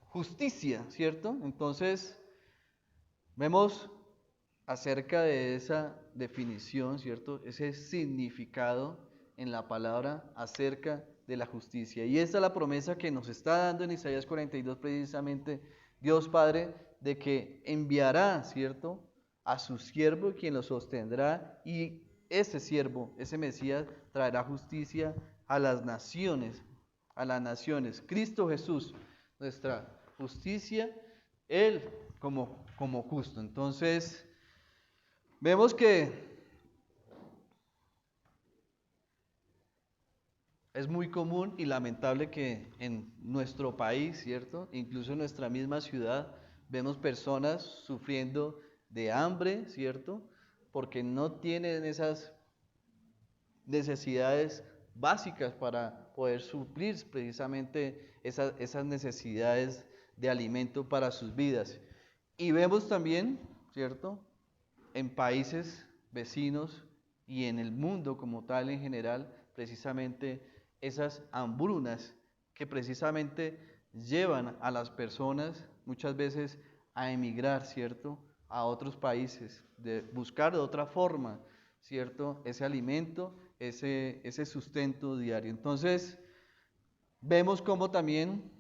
justicia, ¿cierto? Entonces, vemos acerca de esa definición, ¿cierto? Ese significado en la palabra acerca de la justicia. Y esta es la promesa que nos está dando en Isaías 42 precisamente Dios Padre, de que enviará, ¿cierto?, a su siervo quien lo sostendrá, y ese siervo, ese Mesías, traerá justicia a las naciones, a las naciones. Cristo Jesús, nuestra justicia, Él como justo. Entonces, vemos que es muy común y lamentable que en nuestro país, ¿cierto? Incluso en nuestra misma ciudad, vemos personas sufriendo de hambre, ¿cierto? Porque no tienen esas necesidades básicas para poder suplir precisamente esas necesidades de alimento para sus vidas. Y vemos también, ¿cierto? En países vecinos y en el mundo como tal en general, precisamente esas hambrunas que precisamente llevan a las personas muchas veces a emigrar, ¿cierto? A otros países, de buscar de otra forma, ¿cierto? Ese alimento, ese sustento diario. Entonces, vemos como también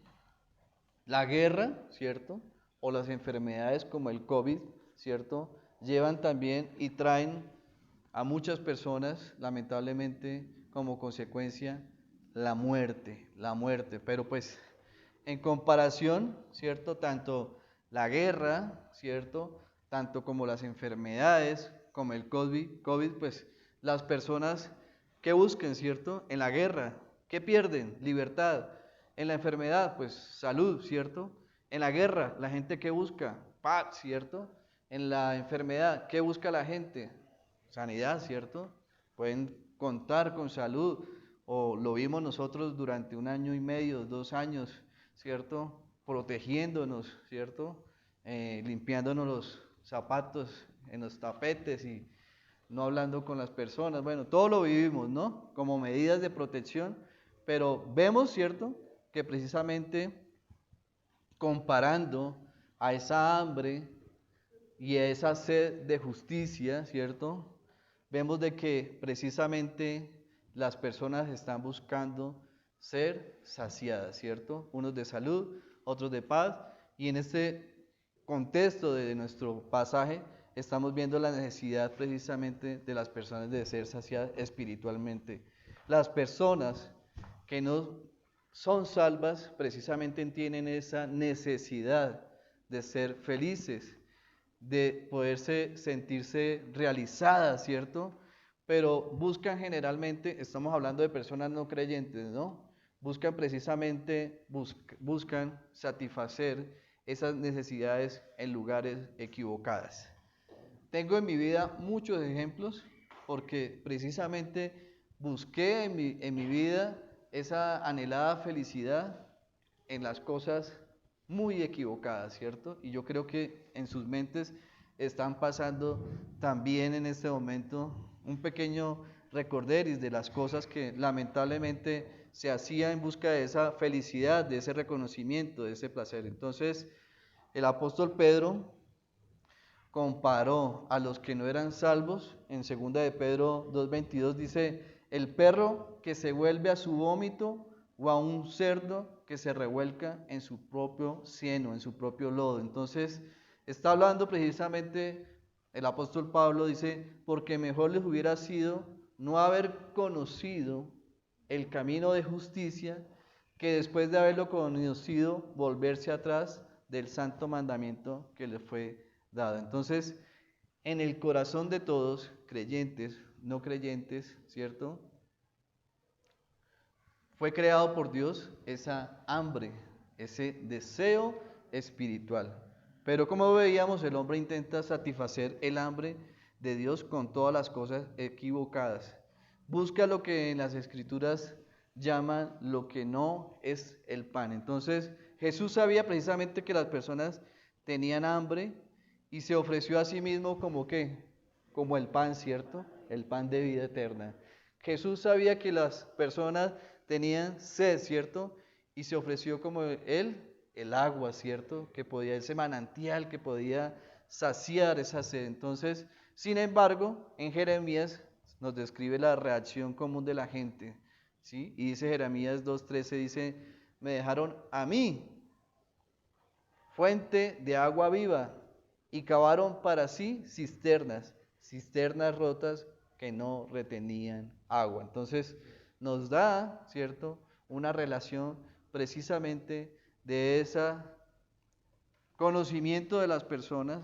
la guerra, ¿cierto? O las enfermedades como el COVID, ¿cierto? Llevan también y traen a muchas personas, lamentablemente, como consecuencia, la muerte. Pero pues, en comparación, ¿cierto? Tanto la guerra, ¿cierto? Tanto como las enfermedades, como el COVID, pues las personas que busquen, ¿cierto? En la guerra, ¿qué pierden? Libertad. En la enfermedad, pues salud, ¿cierto? En la guerra, la gente que busca paz, ¿cierto? En la enfermedad, ¿qué busca la gente? Sanidad, ¿cierto? Pueden contar con salud, o lo vimos nosotros durante 1 año y medio, 2 años, ¿cierto? Protegiéndonos, ¿cierto? Limpiándonos los zapatos en los tapetes y no hablando con las personas. Bueno, todo lo vivimos, ¿no? Como medidas de protección, pero vemos, ¿cierto? Que precisamente comparando a esa hambre y a esa sed de justicia, ¿cierto? Vemos de que precisamente las personas están buscando ser saciadas, ¿cierto? Unos de salud, otros de paz, y en este contexto de nuestro pasaje estamos viendo la necesidad precisamente de las personas de ser saciadas espiritualmente. Las personas que no son salvas precisamente tienen esa necesidad de ser felices, de poderse sentirse realizadas, ¿cierto? Pero buscan generalmente, estamos hablando de personas no creyentes, ¿no? Buscan precisamente, buscan satisfacer esas necesidades en lugares equivocados. Tengo en mi vida muchos ejemplos porque precisamente busqué en mi vida esa anhelada felicidad en las cosas muy equivocadas, ¿cierto? Y yo creo que en sus mentes están pasando también en este momento un pequeño recorderis de las cosas que lamentablemente se hacía en busca de esa felicidad, de ese reconocimiento, de ese placer. Entonces, el apóstol Pedro comparó a los que no eran salvos. En 2 de Pedro 2:22 dice: el perro que se vuelve a su vómito, o a un cerdo que se revuelca en su propio cieno, en su propio lodo. Entonces, está hablando precisamente, el apóstol Pablo dice: porque mejor les hubiera sido no haber conocido el camino de justicia, que después de haberlo conocido, volverse atrás del santo mandamiento que les fue dado. Entonces, en el corazón de todos, creyentes, no creyentes, ¿cierto? Fue creado por Dios esa hambre, ese deseo espiritual. Pero como veíamos, el hombre intenta satisfacer el hambre de Dios con todas las cosas equivocadas. Busca lo que en las Escrituras llaman lo que no es el pan. Entonces, Jesús sabía precisamente que las personas tenían hambre y se ofreció a sí mismo como ¿qué? Como el pan, ¿cierto? El pan de vida eterna. Jesús sabía que las personas tenían sed, ¿cierto? Y se ofreció como él, el agua, ¿cierto? Que podía, ese manantial que podía saciar esa sed. Entonces, sin embargo, en Jeremías nos describe la reacción común de la gente, ¿sí? Y dice Jeremías 2:13, dice: me dejaron a mí, fuente de agua viva, y cavaron para sí cisternas rotas que no retenían agua. Entonces, nos da, ¿cierto?, una relación precisamente de esa conocimiento de las personas,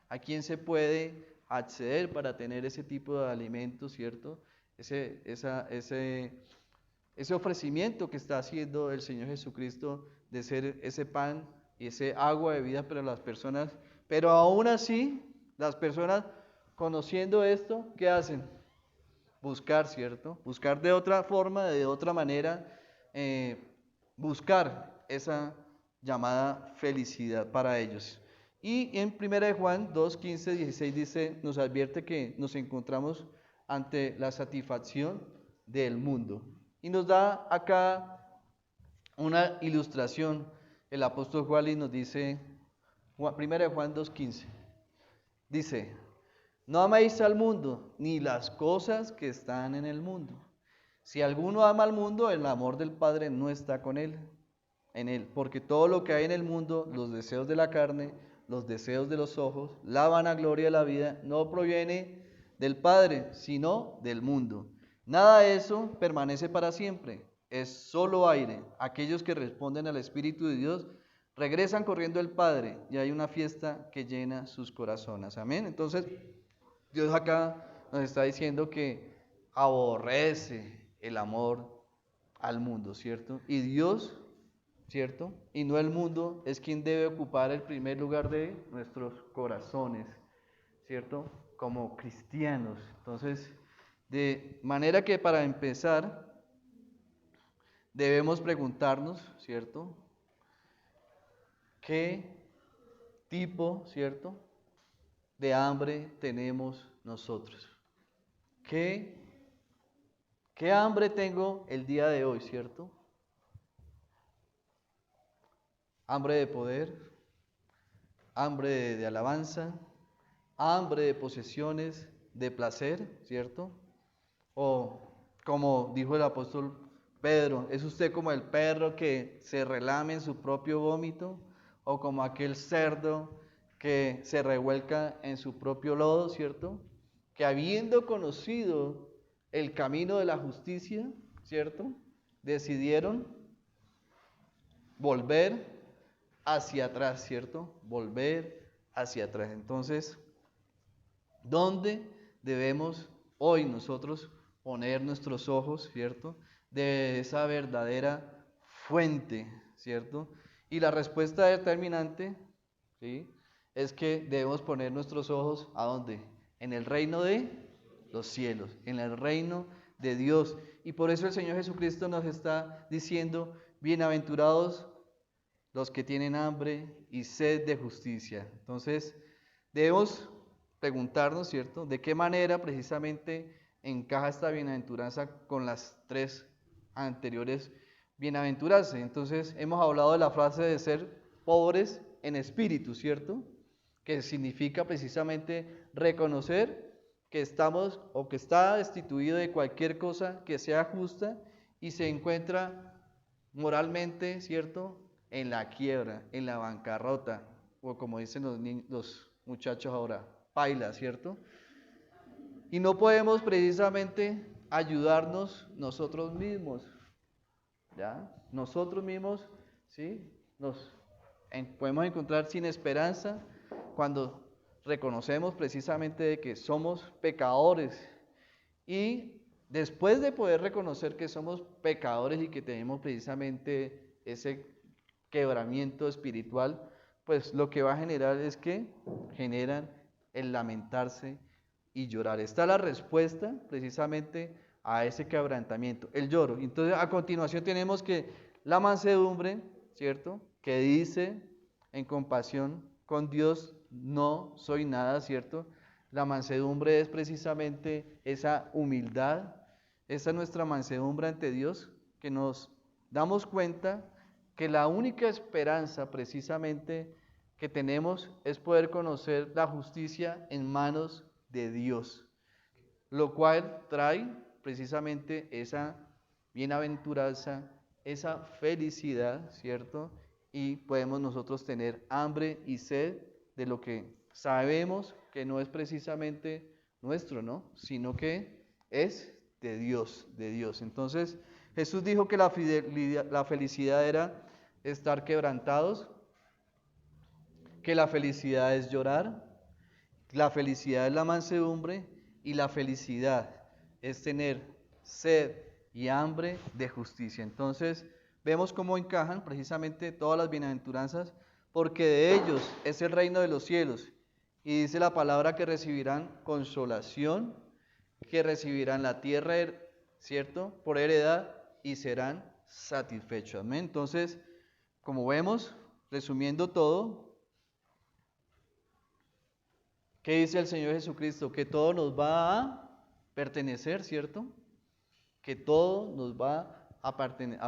a quién se puede acceder para tener ese tipo de alimentos, ¿cierto? Ese ofrecimiento que está haciendo el Señor Jesucristo de ser ese pan y ese agua de vida para las personas. Pero aún así, las personas conociendo esto, ¿qué hacen? Buscar, ¿cierto? Buscar de otra forma, de otra manera, buscar esa llamada felicidad para ellos. Y en 1 de Juan 2, 15, 16 dice, nos advierte que nos encontramos ante la satisfacción del mundo. Y nos da acá una ilustración. El apóstol Juan y nos dice, 1 de Juan 2, 15, dice, no améis al mundo, ni las cosas que están en el mundo. Si alguno ama al mundo, el amor del Padre no está con él, en él, porque todo lo que hay en el mundo, los deseos de la carne, los deseos de los ojos, la vanagloria de la vida, no proviene del Padre, sino del mundo. Nada de eso permanece para siempre, es solo aire. Aquellos que responden al Espíritu de Dios regresan corriendo al Padre y hay una fiesta que llena sus corazones. Amén. Entonces, Dios acá nos está diciendo que aborrece el amor al mundo, ¿cierto? Y Dios, ¿cierto? Y no el mundo es quien debe ocupar el primer lugar de nuestros corazones, ¿cierto? Como cristianos. Entonces, de manera que para empezar, debemos preguntarnos, ¿cierto? ¿Qué tipo, ¿cierto?, de hambre tenemos nosotros? ¿Qué hambre tengo el día de hoy, ¿cierto? Hambre de poder, hambre de alabanza, hambre de posesiones, de placer, ¿cierto? O como dijo el apóstol Pedro, ¿es usted como el perro que se relame en su propio vómito? ¿O como aquel cerdo que se revuelca en su propio lodo, ¿cierto? Que habiendo conocido el camino de la justicia, ¿cierto?, decidieron volver hacia atrás, ¿cierto? Volver hacia atrás. Entonces, ¿dónde debemos hoy nosotros poner nuestros ojos, ¿cierto?, de esa verdadera fuente, ¿cierto? Y la respuesta determinante, ¿sí?, es que debemos poner nuestros ojos ¿a dónde? En el reino de los cielos, en el reino de Dios. Y por eso el Señor Jesucristo nos está diciendo, bienaventurados los que tienen hambre y sed de justicia. Entonces, debemos preguntarnos, ¿cierto?, de qué manera precisamente encaja esta bienaventuranza con las tres anteriores bienaventuranzas. Entonces, hemos hablado de la frase de ser pobres en espíritu, ¿cierto?, que significa precisamente reconocer que estamos o que está destituido de cualquier cosa que sea justa y se encuentra moralmente, ¿cierto?, en la quiebra, en la bancarrota, o como dicen los muchachos ahora, paila, ¿cierto? Y no podemos precisamente ayudarnos nosotros mismos, ¿ya? Nosotros mismos, ¿sí?, podemos encontrar sin esperanza cuando reconocemos precisamente de que somos pecadores. Y después de poder reconocer que somos pecadores y que tenemos precisamente ese quebramiento espiritual, pues lo que va a generar es que generan el lamentarse y llorar. Está la respuesta precisamente a ese quebrantamiento, el lloro. Entonces, a continuación tenemos que la mansedumbre, ¿cierto?, que dice en compasión con Dios no soy nada, ¿cierto? La mansedumbre es precisamente esa humildad, esa nuestra mansedumbre ante Dios, que nos damos cuenta que la única esperanza precisamente que tenemos es poder conocer la justicia en manos de Dios, lo cual trae precisamente esa bienaventuranza, esa felicidad, ¿cierto? Y podemos nosotros tener hambre y sed de lo que sabemos que no es precisamente nuestro, ¿no?, sino que es de Dios, de Dios. Entonces, Jesús dijo que la felicidad era estar quebrantados que la felicidad es llorar, la felicidad es la mansedumbre y la felicidad es tener sed y hambre de justicia. Entonces, vemos cómo encajan precisamente todas las bienaventuranzas, porque de ellos es el reino de los cielos. Y dice la palabra que recibirán consolación, que recibirán la tierra, ¿cierto?, por heredad y serán satisfechos. Amén. Entonces, como vemos, resumiendo todo, ¿qué dice el Señor Jesucristo? Que todo nos va a pertenecer, ¿cierto? Que todo nos va a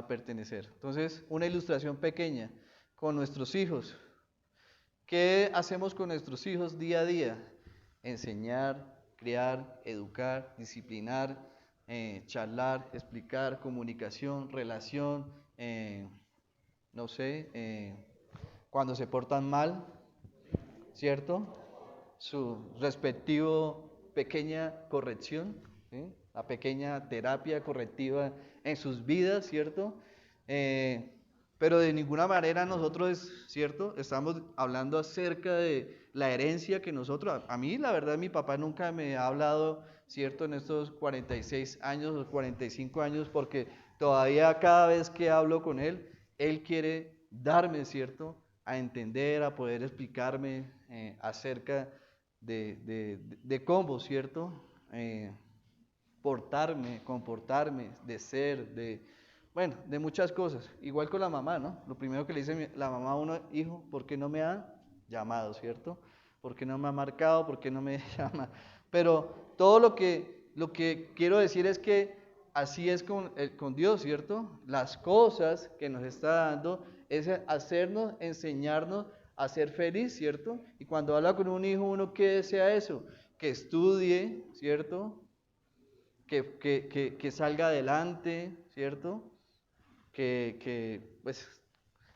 pertenecer. Entonces, una ilustración pequeña con nuestros hijos. ¿Qué hacemos con nuestros hijos día a día? Enseñar, criar, educar, disciplinar, charlar, explicar, comunicación, relación, no sé, cuando se portan mal, ¿cierto? Su respectivo pequeña corrección, ¿sí? La pequeña terapia correctiva en sus vidas, ¿cierto? Pero de ninguna manera nosotros, ¿cierto? Estamos hablando acerca de la herencia que nosotros, a mí la verdad mi papá nunca me ha hablado, ¿cierto? En estos 46 años o 45 años, porque todavía cada vez que hablo con él quiere darme, ¿cierto?, a entender, a poder explicarme acerca de cómo, ¿cierto?, portarme, comportarme, de ser, bueno, de muchas cosas. Igual con la mamá, ¿no? Lo primero que le dice la mamá a uno: hijo, ¿por qué no me ha llamado, ¿cierto? ¿Por qué no me ha marcado? ¿Por qué no me llama? Pero todo lo que quiero decir es que así es con Dios, ¿cierto? Las cosas que nos está dando es hacernos, enseñarnos a ser feliz, ¿cierto? Y cuando habla con un hijo, uno que desea eso, que estudie, ¿cierto? Que salga adelante, ¿cierto? Pues,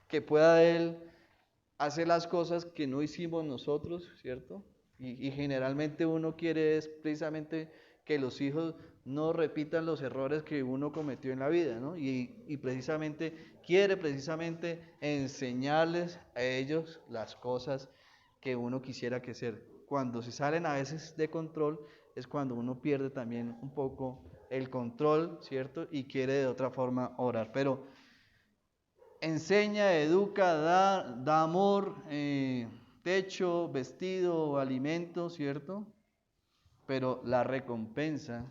que pueda él hacer las cosas que no hicimos nosotros, ¿cierto? Y generalmente uno quiere es precisamente que los hijos no repitan los errores que uno cometió en la vida, ¿no? Y precisamente quiere enseñarles a ellos las cosas que uno quisiera que hacer. Cuando se salen a veces de control es cuando uno pierde también un poco el control, ¿cierto? Y quiere de otra forma orar. Pero enseña, educa, da amor, techo, vestido, alimento, ¿cierto? Pero la recompensa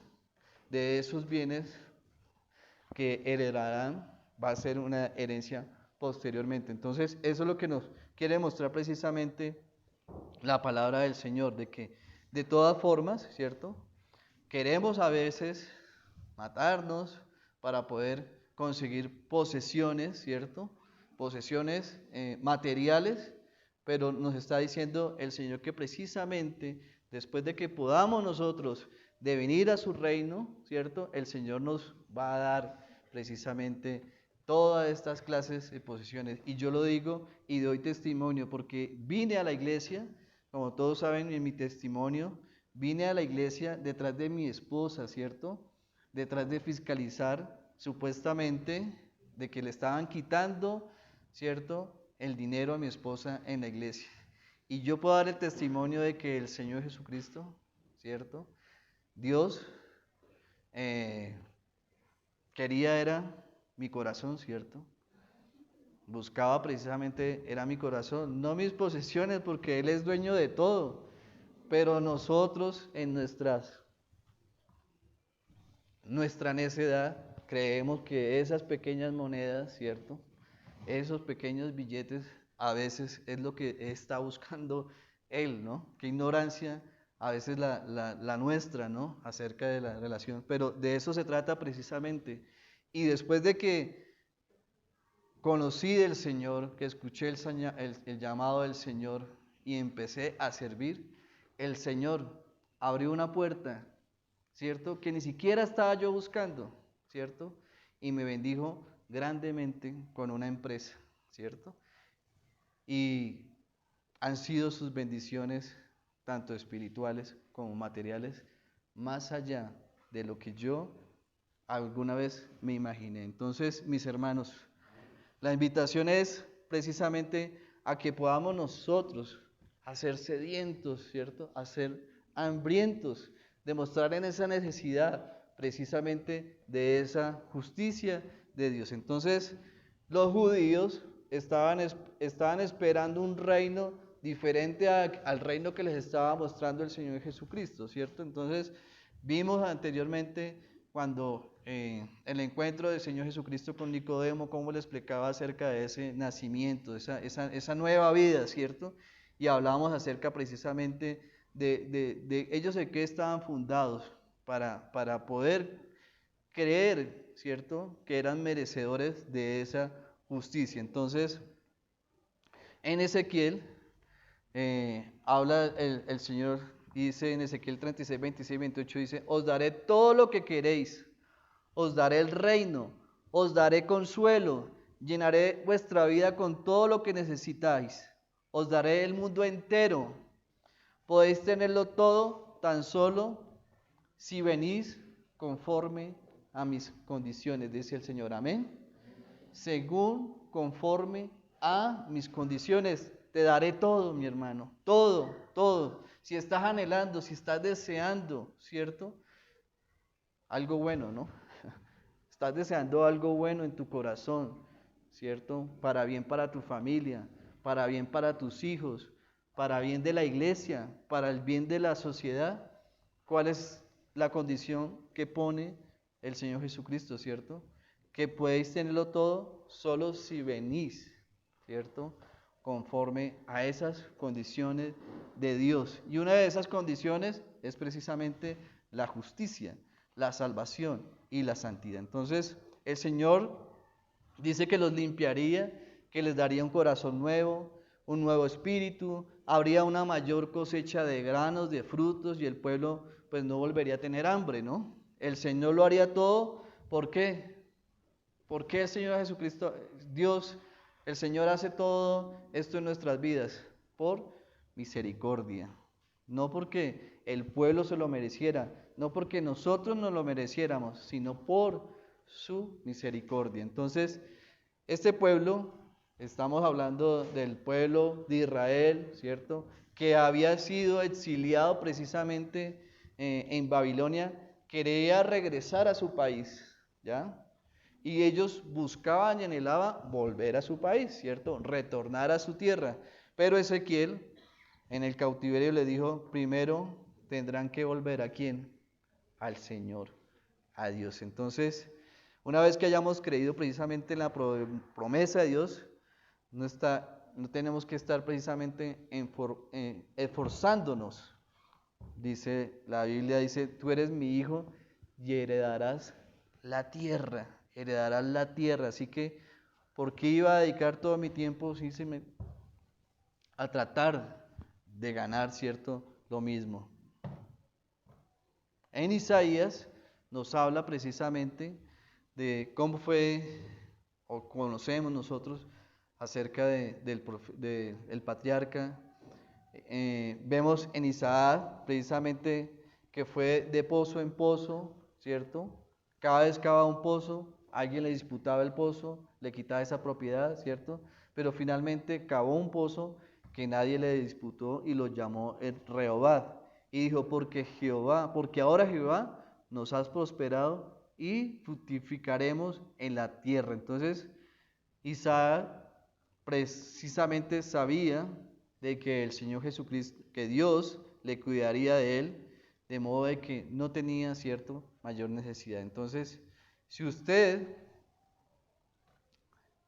de esos bienes que heredarán va a ser una herencia posteriormente. Entonces, eso es lo que nos quiere mostrar precisamente la palabra del Señor, de que de todas formas, ¿cierto?, queremos a veces matarnos para poder conseguir posesiones, ¿cierto? Posesiones materiales, pero nos está diciendo el Señor que precisamente después de que podamos nosotros de venir a su reino, ¿cierto?, el Señor nos va a dar precisamente todas estas clases de posesiones. Y yo lo digo y doy testimonio porque vine a la iglesia, como todos saben en mi testimonio, vine a la iglesia detrás de mi esposa, ¿cierto? Detrás de fiscalizar supuestamente de que le estaban quitando, ¿cierto?, el dinero a mi esposa en la iglesia. Y yo puedo dar el testimonio de que el Señor Jesucristo, ¿cierto?, Dios quería era mi corazón, ¿cierto? Buscaba precisamente, era mi corazón, no mis posesiones, porque Él es dueño de todo. Pero nosotros en nuestra necedad creemos que esas pequeñas monedas, ¿cierto?, esos pequeños billetes a veces es lo que está buscando Él, ¿no? Qué ignorancia a veces la nuestra, ¿no?, acerca de la relación. Pero de eso se trata precisamente. Y después de que conocí del Señor, que escuché el llamado del Señor y empecé a servir, el Señor abrió una puerta, ¿cierto?, que ni siquiera estaba yo buscando, ¿cierto? Y me bendijo grandemente con una empresa, ¿cierto? Y han sido sus bendiciones, tanto espirituales como materiales, más allá de lo que yo alguna vez me imaginé. Entonces, mis hermanos, la invitación es precisamente a que podamos nosotros a ser sedientos, ¿cierto? A ser hambrientos, demostrar en esa necesidad precisamente de esa justicia de Dios. Entonces, los judíos estaban esperando un reino diferente al reino que les estaba mostrando el Señor Jesucristo, ¿cierto? Entonces, vimos anteriormente cuando el encuentro del Señor Jesucristo con Nicodemo, cómo le explicaba acerca de ese nacimiento, esa nueva vida, ¿cierto? Y hablábamos acerca precisamente de ellos en qué estaban fundados para poder creer, ¿cierto? Que eran merecedores de esa justicia. Entonces, en Ezequiel habla el Señor, dice en Ezequiel 36, 26, 28, dice, os daré todo lo que queréis, os daré el reino, os daré consuelo, llenaré vuestra vida con todo lo que necesitáis, os daré el mundo entero, podéis tenerlo todo tan solo si venís conforme a mis condiciones, dice el Señor, amén. Según conforme a mis condiciones, te daré todo, mi hermano, todo, todo. Si estás anhelando, si estás deseando, ¿cierto? Algo bueno, ¿no? Estás deseando algo bueno en tu corazón, ¿cierto? Para bien para tu familia, para bien para tus hijos, para bien de la iglesia, para el bien de la sociedad. ¿Cuál es la condición que pone el Señor Jesucristo, ¿cierto? Que podéis tenerlo todo solo si venís, ¿cierto? Conforme a esas condiciones de Dios. Y una de esas condiciones es precisamente la justicia, la salvación y la santidad. Entonces, el Señor dice que los limpiaría, que les daría un corazón nuevo, un nuevo espíritu, habría una mayor cosecha de granos, de frutos, y el pueblo pues no volvería a tener hambre, ¿no? El Señor lo haría todo, ¿por qué? ¿Por qué el Señor Jesucristo, Dios, el Señor hace todo esto en nuestras vidas? Por misericordia. No porque el pueblo se lo mereciera, no porque nosotros nos lo mereciéramos, sino por su misericordia. Entonces, este pueblo, estamos hablando del pueblo de Israel, ¿cierto? Que había sido exiliado precisamente en Babilonia, quería regresar a su país, ¿ya? Y ellos buscaban y anhelaban volver a su país, ¿cierto? Retornar a su tierra. Pero Ezequiel en el cautiverio le dijo, primero tendrán que volver ¿a quién? Al Señor, a Dios. Entonces, una vez que hayamos creído precisamente en la promesa de Dios, no tenemos que estar precisamente esforzándonos. Dice, la Biblia dice, tú eres mi hijo y heredarás la tierra, heredarás la tierra. Así que, ¿por qué iba a dedicar todo mi tiempo a tratar de ganar, ¿cierto? Lo mismo. En Isaías nos habla precisamente de cómo fue, o conocemos nosotros, acerca del patriarca. Vemos en Isaac precisamente que fue de pozo en pozo, ¿cierto? Cada vez cavaba un pozo, alguien le disputaba el pozo, le quitaba esa propiedad, ¿cierto? Pero finalmente cavó un pozo que nadie le disputó y lo llamó el Rehobat. Y dijo, porque ahora Jehová nos has prosperado y fructificaremos en la tierra. Entonces, Isaac precisamente sabía de que el Señor Jesucristo, que Dios le cuidaría de él, de modo de que no tenía, ¿cierto?, mayor necesidad. Entonces, si usted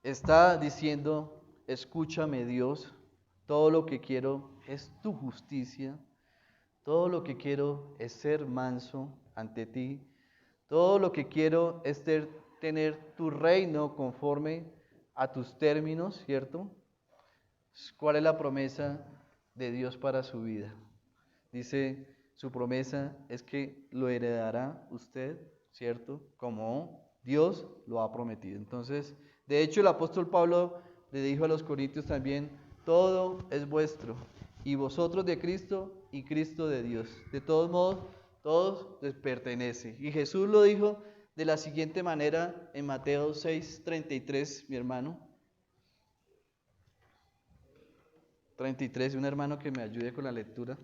está diciendo, escúchame Dios, todo lo que quiero es tu justicia, todo lo que quiero es ser manso ante ti, todo lo que quiero es tener tu reino conforme a tus términos, ¿cierto? ¿Cuál es la promesa de Dios para su vida? Dice, su promesa es que lo heredará usted, ¿cierto? Como Dios lo ha prometido. Entonces, de hecho, el apóstol Pablo le dijo a los corintios también, todo es vuestro, y vosotros de Cristo, y Cristo de Dios. De todos modos, todos les pertenece. Y Jesús lo dijo de la siguiente manera en Mateo 6:33, mi hermano. 33, un hermano que me ayude con la lectura.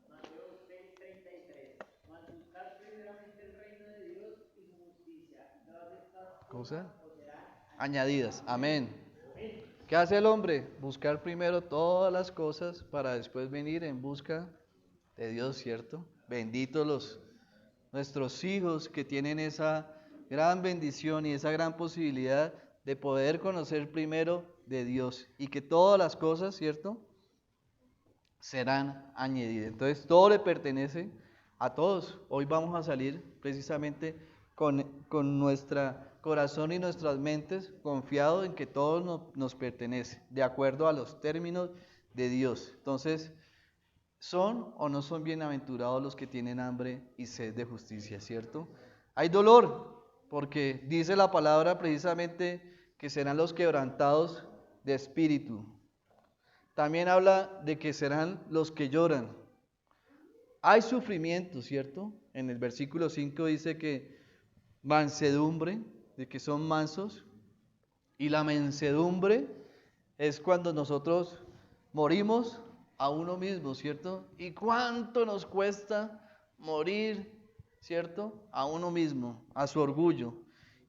Mateo 6:33. Mas buscar primeramente el reino de Dios y su justicia, y todas estas ¿Cosa? cosas os serán Añadidas. Amén. ¿Qué hace el hombre? Buscar primero todas las cosas para después venir en busca de Dios, ¿cierto? Benditos nuestros hijos que tienen esa gran bendición y esa gran posibilidad de poder conocer primero de Dios y que todas las cosas, ¿cierto?, serán añadidas. Entonces todo le pertenece a todos. Hoy vamos a salir precisamente con nuestro corazón y nuestras mentes confiados en que todo nos pertenece, de acuerdo a los términos de Dios. Entonces, ¿son o no son bienaventurados los que tienen hambre y sed de justicia, cierto? Hay dolor, porque dice la palabra precisamente que serán los quebrantados de espíritu. También habla de que serán los que lloran. Hay sufrimiento, ¿cierto? En el versículo 5 dice que mansedumbre, de que son mansos, y la mansedumbre es cuando nosotros morimos a uno mismo, ¿cierto? ¿Y cuánto nos cuesta morir, ¿cierto? A uno mismo, a su orgullo.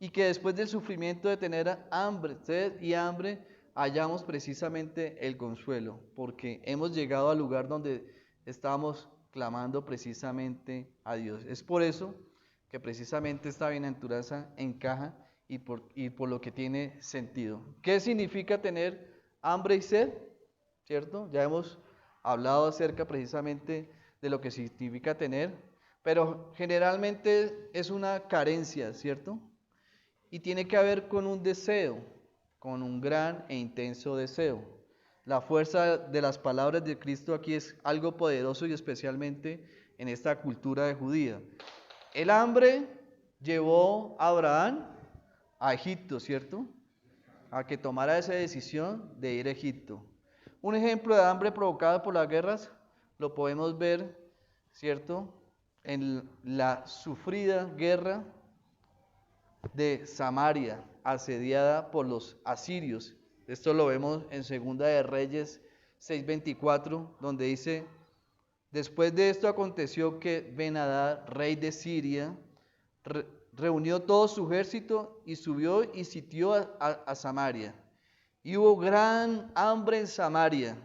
Y que después del sufrimiento de tener hambre, sed y hambre, hallamos precisamente el consuelo, porque hemos llegado al lugar donde estamos clamando precisamente a Dios. Es por eso que precisamente esta bienaventuranza encaja y por lo que tiene sentido. ¿Qué significa tener hambre y sed? ¿Cierto? Ya hemos hablado acerca precisamente de lo que significa tener, pero generalmente es una carencia, ¿cierto? Y tiene que ver con un deseo, con un gran e intenso deseo. La fuerza de las palabras de Cristo aquí es algo poderoso y especialmente en esta cultura de judía. El hambre llevó a Abraham a Egipto, ¿cierto? A que tomara esa decisión de ir a Egipto. Un ejemplo de hambre provocada por las guerras lo podemos ver, ¿cierto?, en la sufrida guerra de Samaria, asediada por los asirios. Esto lo vemos en Segunda de Reyes 6:24, donde dice: después de esto aconteció que Ben-Hadad, rey de Siria, reunió todo su ejército y subió y sitió a Samaria. Y hubo gran hambre en Samaria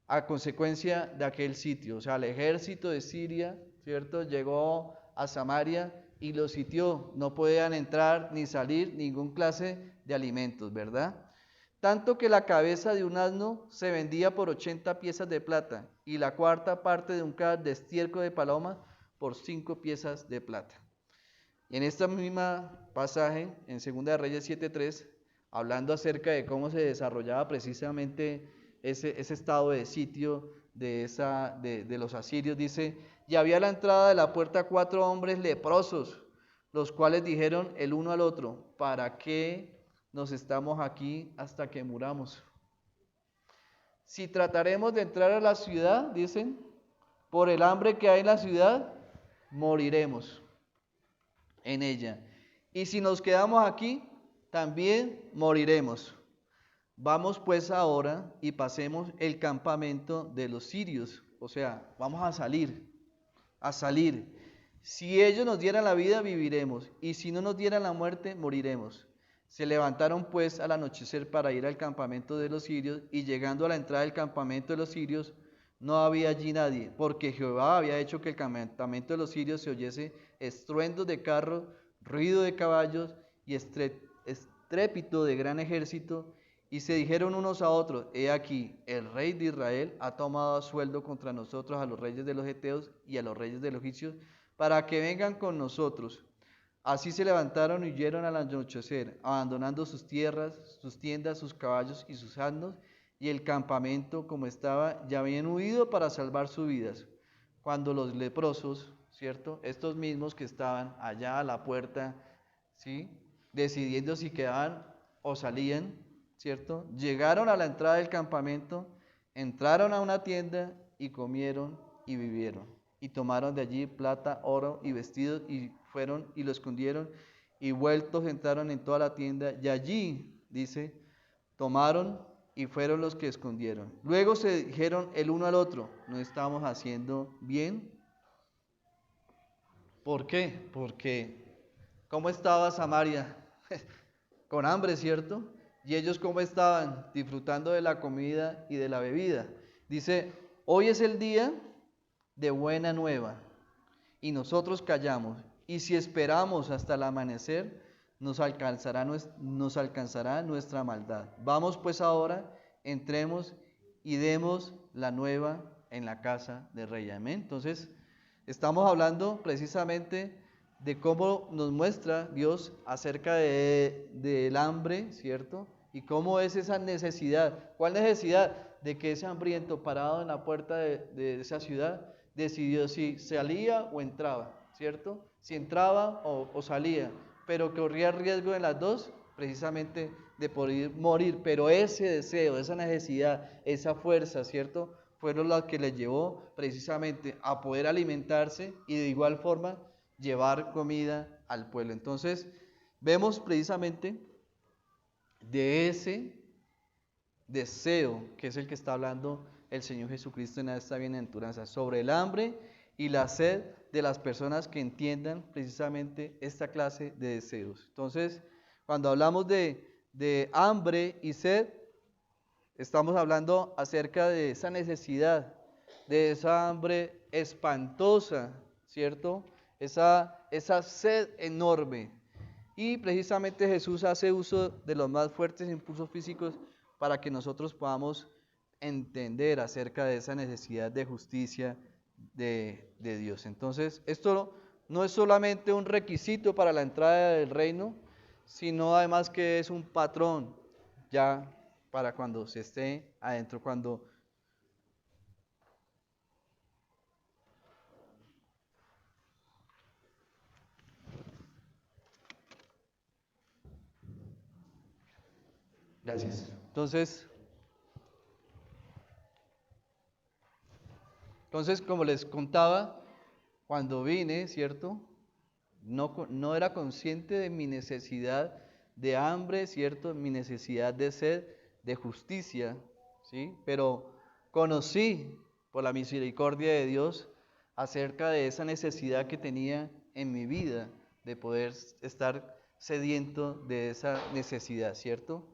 a consecuencia de aquel sitio. O sea, el ejército de Siria, ¿cierto?, llegó a Samaria y lo sitió. No podían entrar ni salir ningún clase de alimentos, ¿verdad? Tanto que la cabeza de un asno se vendía por 80 piezas de plata y la cuarta parte de un cada de estiércol de paloma por 5 piezas de plata. Y en esta misma pasaje, en 2 de Reyes 7:3, hablando acerca de cómo se desarrollaba precisamente ese estado de sitio de los asirios, dice: y había a la entrada de la puerta 4 hombres leprosos, los cuales dijeron el uno al otro: ¿para qué nos estamos aquí hasta que muramos? Si trataremos de entrar a la ciudad, dicen, por el hambre que hay en la ciudad, moriremos en ella. Y si nos quedamos aquí, también moriremos. Vamos pues ahora y pasemos el campamento de los sirios. O sea, vamos a salir. Si ellos nos dieran la vida, viviremos. Y si no nos dieran la muerte, moriremos. Se levantaron pues al anochecer para ir al campamento de los sirios, y llegando a la entrada del campamento de los sirios, no había allí nadie, porque Jehová había hecho que el campamento de los sirios se oyese estruendos de carros, ruido de caballos y estrépito de gran ejército. Y se dijeron unos a otros: he aquí, el rey de Israel ha tomado a sueldo contra nosotros a los reyes de los heteos y a los reyes de los egipcios, para que vengan con nosotros. Así se levantaron y huyeron al anochecer, abandonando sus tierras, sus tiendas, sus caballos y sus asnos, y el campamento como estaba, ya habían huido para salvar sus vidas. Cuando los leprosos, ¿cierto?, estos mismos que estaban allá a la puerta, ¿sí?, decidiendo si quedaban o salían, ¿cierto?, llegaron a la entrada del campamento, entraron a una tienda y comieron y vivieron. Y tomaron de allí plata, oro y vestidos, y fueron y lo escondieron, y vueltos entraron en toda la tienda, y allí dice, tomaron y fueron los que escondieron. Luego se dijeron el uno al otro, ¿no estamos haciendo bien? ¿Por qué? Porque, ¿cómo estaba Samaria? Con hambre, ¿cierto? Y ellos, ¿cómo estaban? Disfrutando de la comida y de la bebida. Dice, hoy es el día de buena nueva y nosotros callamos. Y si esperamos hasta el amanecer, nos alcanzará nuestra maldad. Vamos pues ahora, entremos y demos la nueva en la casa del rey. Amén. Entonces, estamos hablando precisamente de cómo nos muestra Dios acerca del hambre, ¿cierto? Y cómo es esa necesidad. ¿Cuál necesidad? De que ese hambriento parado en la puerta de esa ciudad decidió si salía o entraba, ¿cierto? Si entraba o salía, pero corría riesgo en las dos, precisamente de poder morir. Pero ese deseo, esa necesidad, esa fuerza, ¿cierto? Fueron las que les llevó precisamente a poder alimentarse y de igual forma llevar comida al pueblo. Entonces, vemos precisamente de ese deseo que es el que está hablando el Señor Jesucristo en esta bienaventuranza, sobre el hambre y la sed de las personas que entiendan precisamente esta clase de deseos. Entonces, cuando hablamos de hambre y sed, estamos hablando acerca de esa necesidad, de esa hambre espantosa, ¿cierto? Esa sed enorme. Y precisamente Jesús hace uso de los más fuertes impulsos físicos para que nosotros podamos entender acerca de esa necesidad de justicia de Dios. Entonces, esto no es solamente un requisito para la entrada del reino, sino además que es un patrón ya para cuando se esté adentro, cuando gracias. Entonces, como les contaba, cuando vine, ¿cierto? No era consciente de mi necesidad de hambre, ¿cierto? Mi necesidad de sed, de justicia, ¿sí? Pero conocí por la misericordia de Dios acerca de esa necesidad que tenía en mi vida de poder estar sediento de esa necesidad, ¿cierto?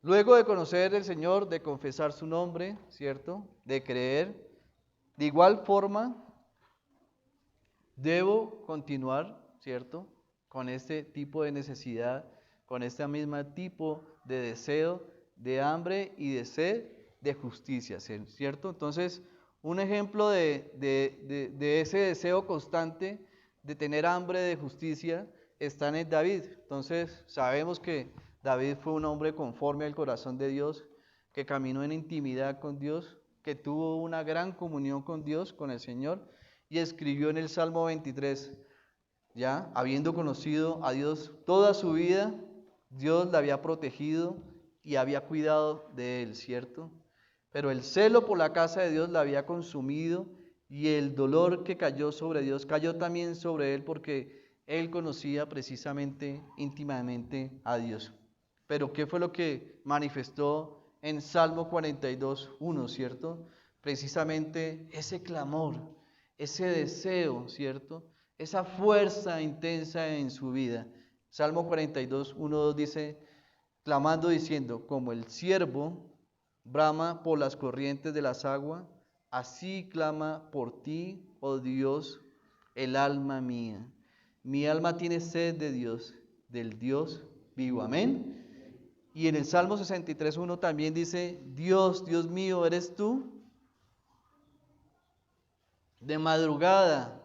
Luego de conocer al Señor, de confesar su nombre, ¿cierto? De creer, de igual forma debo continuar, ¿cierto? Con este tipo de necesidad, con este mismo tipo de deseo, de hambre y de sed de justicia, ¿cierto? Entonces, un ejemplo de ese deseo constante de tener hambre de justicia está en David. Entonces, sabemos que David fue un hombre conforme al corazón de Dios, que caminó en intimidad con Dios, que tuvo una gran comunión con Dios, con el Señor, y escribió en el Salmo 23, ya habiendo conocido a Dios toda su vida, Dios la había protegido y había cuidado de él, ¿cierto? Pero el celo por la casa de Dios la había consumido y el dolor que cayó sobre Dios cayó también sobre él porque él conocía precisamente íntimamente a Dios. Pero ¿qué fue lo que manifestó en Salmo 42:1, ¿cierto? Precisamente ese clamor, ese deseo, ¿cierto? Esa fuerza intensa en su vida. Salmo 42:1-2 dice, clamando diciendo, como el ciervo brama por las corrientes de las aguas, así clama por ti, oh Dios, el alma mía. Mi alma tiene sed de Dios, del Dios vivo. Amén. Y en el Salmo 63:1 también dice, Dios, Dios mío, ¿eres tú? De madrugada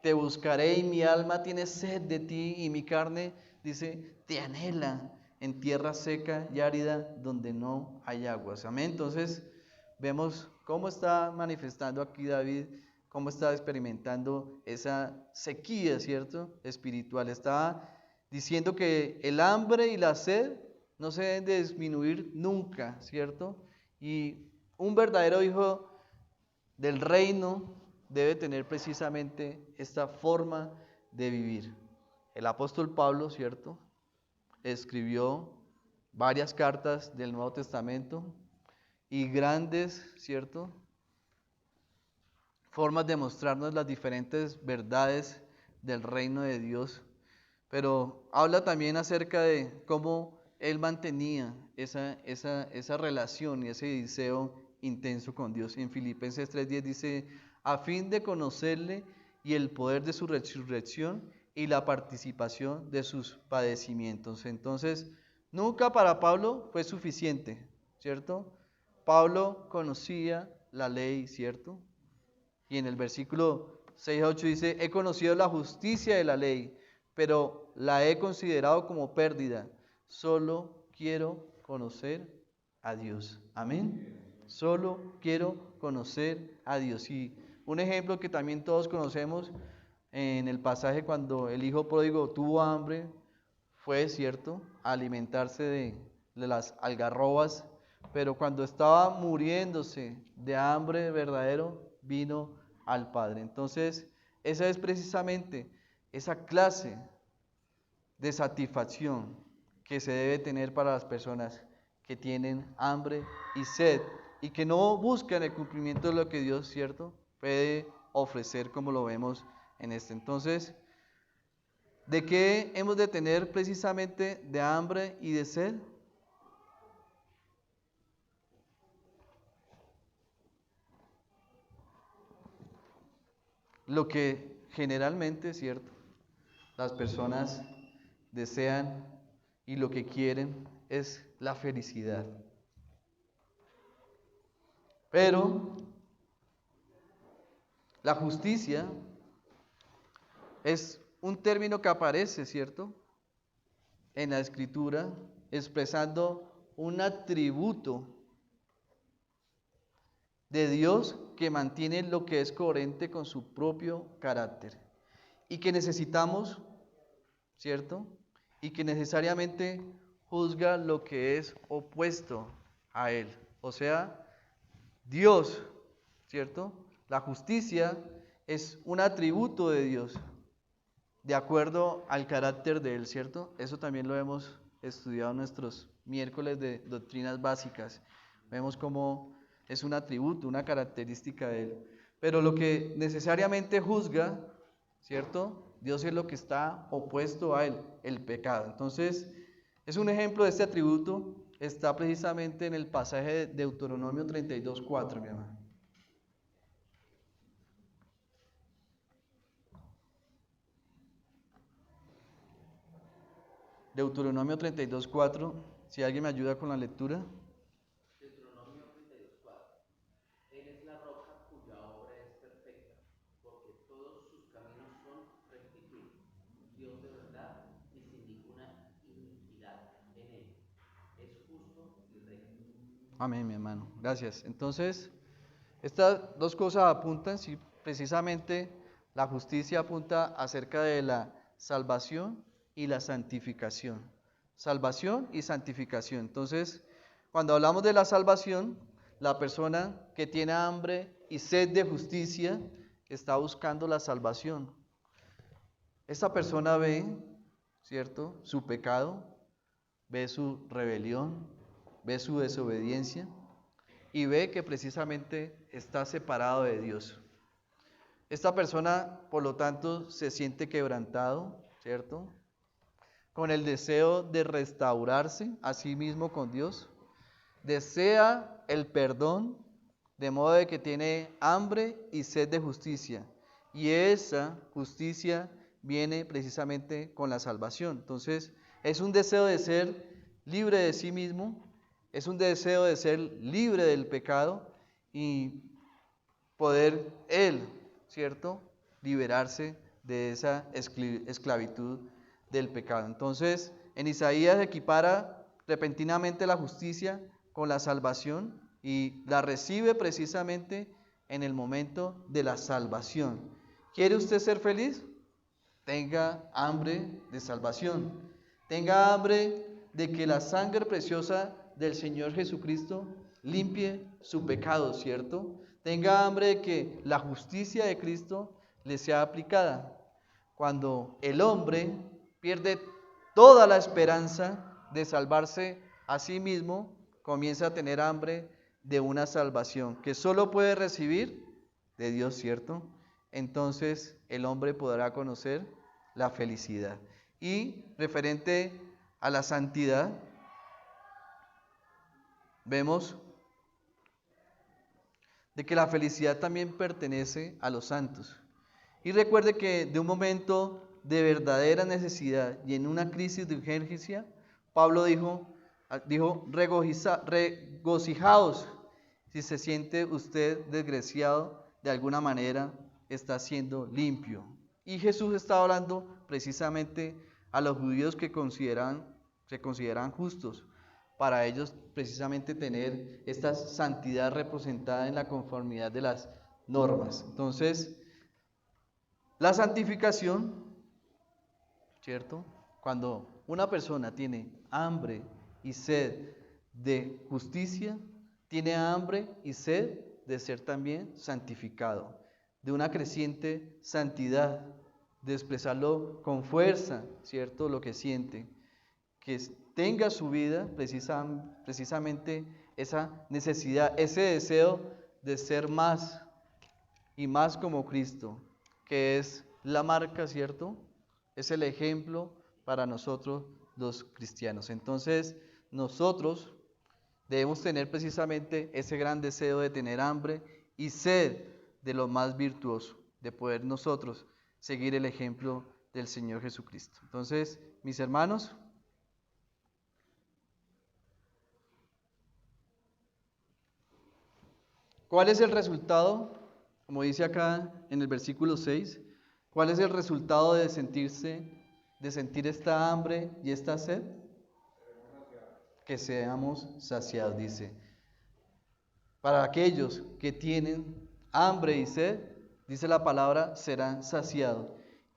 te buscaré y mi alma tiene sed de ti y mi carne, dice, te anhela en tierra seca y árida donde no hay aguas. Amén. Entonces vemos cómo está manifestando aquí David, cómo está experimentando esa sequía, ¿cierto? Espiritual. Está diciendo que el hambre y la sed no se deben de disminuir nunca, ¿cierto? Y un verdadero hijo del reino debe tener precisamente esta forma de vivir. El apóstol Pablo, ¿cierto? Escribió varias cartas del Nuevo Testamento y grandes, ¿cierto?, formas de mostrarnos las diferentes verdades del reino de Dios. Pero habla también acerca de cómo él mantenía esa relación y ese deseo intenso con Dios. En Filipenses 3:10 dice, a fin de conocerle y el poder de su resurrección y la participación de sus padecimientos. Entonces, nunca para Pablo fue suficiente, ¿cierto? Pablo conocía la ley, ¿cierto? Y en el versículo 6 a 8 dice, he conocido la justicia de la ley, pero la he considerado como pérdida. Solo quiero conocer a Dios. Amén. Solo quiero conocer a Dios. Y un ejemplo que también todos conocemos en el pasaje cuando el hijo pródigo tuvo hambre, fue, cierto, alimentarse de las algarrobas, pero cuando estaba muriéndose de hambre verdadero, vino al Padre. Entonces, esa es precisamente esa clase de satisfacción que se debe tener para las personas que tienen hambre y sed y que no buscan el cumplimiento de lo que Dios, cierto, puede ofrecer, como lo vemos en este. Entonces, ¿de qué hemos de tener precisamente de hambre y de sed? Lo que generalmente, cierto, las personas desean y lo que quieren es la felicidad. Pero la justicia es un término que aparece, ¿cierto?, en la Escritura, expresando un atributo de Dios que mantiene lo que es coherente con su propio carácter y que necesitamos, ¿cierto?, y que necesariamente juzga lo que es opuesto a Él. O sea, Dios, ¿cierto? La justicia es un atributo de Dios, de acuerdo al carácter de Él, ¿cierto? Eso también lo hemos estudiado en nuestros miércoles de doctrinas básicas. Vemos cómo es un atributo, una característica de Él. Pero lo que necesariamente juzga, ¿cierto? Dios es lo que está opuesto a Él, el pecado. Entonces, es un ejemplo de este atributo, está precisamente en el pasaje de Deuteronomio 32:4, mi hermano. Deuteronomio 32:4, si alguien me ayuda con la lectura. Deuteronomio 32:4. Él es la roca cuya obra es perfecta, porque todos sus caminos son rectitud, Dios de verdad y sin ninguna iniquidad en él. Es justo y recto. Amén, mi hermano. Gracias. Entonces, estas dos cosas apuntan, sí, precisamente la justicia apunta acerca de la salvación y la santificación. Salvación y santificación. Entonces, cuando hablamos de la salvación, la persona que tiene hambre y sed de justicia está buscando la salvación. Esta persona ve, ¿cierto?, su pecado, ve su rebelión, ve su desobediencia y ve que precisamente está separado de Dios. Esta persona, por lo tanto, se siente quebrantado, ¿cierto?, con el deseo de restaurarse a sí mismo con Dios, desea el perdón, de modo de que tiene hambre y sed de justicia, y esa justicia viene precisamente con la salvación. Entonces, es un deseo de ser libre de sí mismo, es un deseo de ser libre del pecado y poder él, ¿cierto?, liberarse de esa esclavitud del pecado. Entonces, en Isaías equipara repentinamente la justicia con la salvación y la recibe precisamente en el momento de la salvación. ¿Quiere usted ser feliz? Tenga hambre de salvación. Tenga hambre de que la sangre preciosa del Señor Jesucristo limpie su pecado, ¿cierto? Tenga hambre de que la justicia de Cristo le sea aplicada. Cuando el hombre pierde toda la esperanza de salvarse asimismo comienza a tener hambre de una salvación que solo puede recibir de Dios, ¿cierto? Entonces el hombre podrá conocer la felicidad. Y referente a la santidad, vemos de que la felicidad también pertenece a los santos. Y recuerde que de un momento de verdadera necesidad y en una crisis de urgencia, Pablo dijo regocijaos si se siente usted desgraciado de alguna manera, está siendo limpio. Y Jesús está hablando precisamente a los judíos que se consideran justos, para ellos precisamente tener esta santidad representada en la conformidad de las normas. Entonces, la santificación, ¿cierto? Cuando una persona tiene hambre y sed de justicia, tiene hambre y sed de ser también santificado, de una creciente santidad, de expresarlo con fuerza, ¿cierto? Lo que siente, que tenga su vida precisamente esa necesidad, ese deseo de ser más y más como Cristo, que es la marca, ¿cierto? Es el ejemplo para nosotros los cristianos. Entonces, nosotros debemos tener precisamente ese gran deseo de tener hambre y sed de lo más virtuoso, de poder nosotros seguir el ejemplo del Señor Jesucristo. Entonces, mis hermanos, ¿cuál es el resultado? Como dice acá en el versículo 6, ¿cuál es el resultado de sentir esta hambre y esta sed? Que seamos saciados, dice. Para aquellos que tienen hambre y sed, dice la palabra, serán saciados.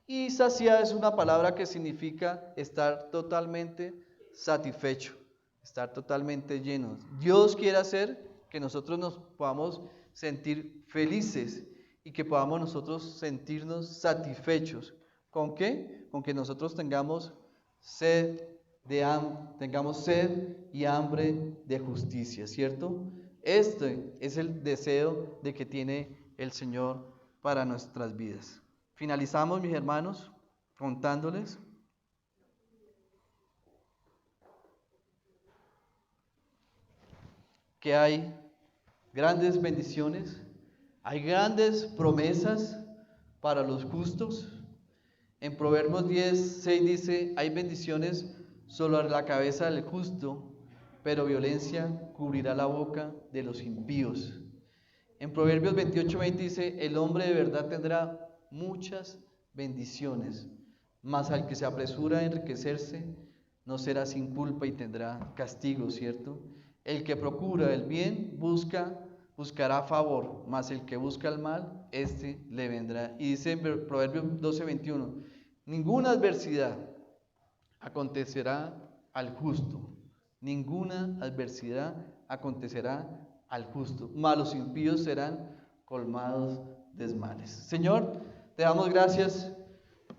Y saciado es una palabra que significa estar totalmente satisfecho, estar totalmente llenos. Dios quiere hacer que nosotros nos podamos sentir felices y que podamos nosotros sentirnos satisfechos. ¿Con qué? Con que nosotros tengamos sed y hambre de justicia, ¿cierto? Este es el deseo de que tiene el Señor para nuestras vidas. Finalizamos, mis hermanos, contándoles que hay grandes bendiciones, hay grandes promesas para los justos. En Proverbios 10:6 dice, hay bendiciones sobre la cabeza del justo, pero violencia cubrirá la boca de los impíos. En Proverbios 28:20 dice, el hombre de verdad tendrá muchas bendiciones, mas al que se apresura a enriquecerse no será sin culpa y tendrá castigo, ¿cierto? El que procura el bien buscará favor, mas el que busca el mal, este le vendrá. Y dice en Proverbios 12:21, ninguna adversidad acontecerá al justo, ninguna adversidad acontecerá al justo, mas los impíos serán colmados de males. Señor, te damos gracias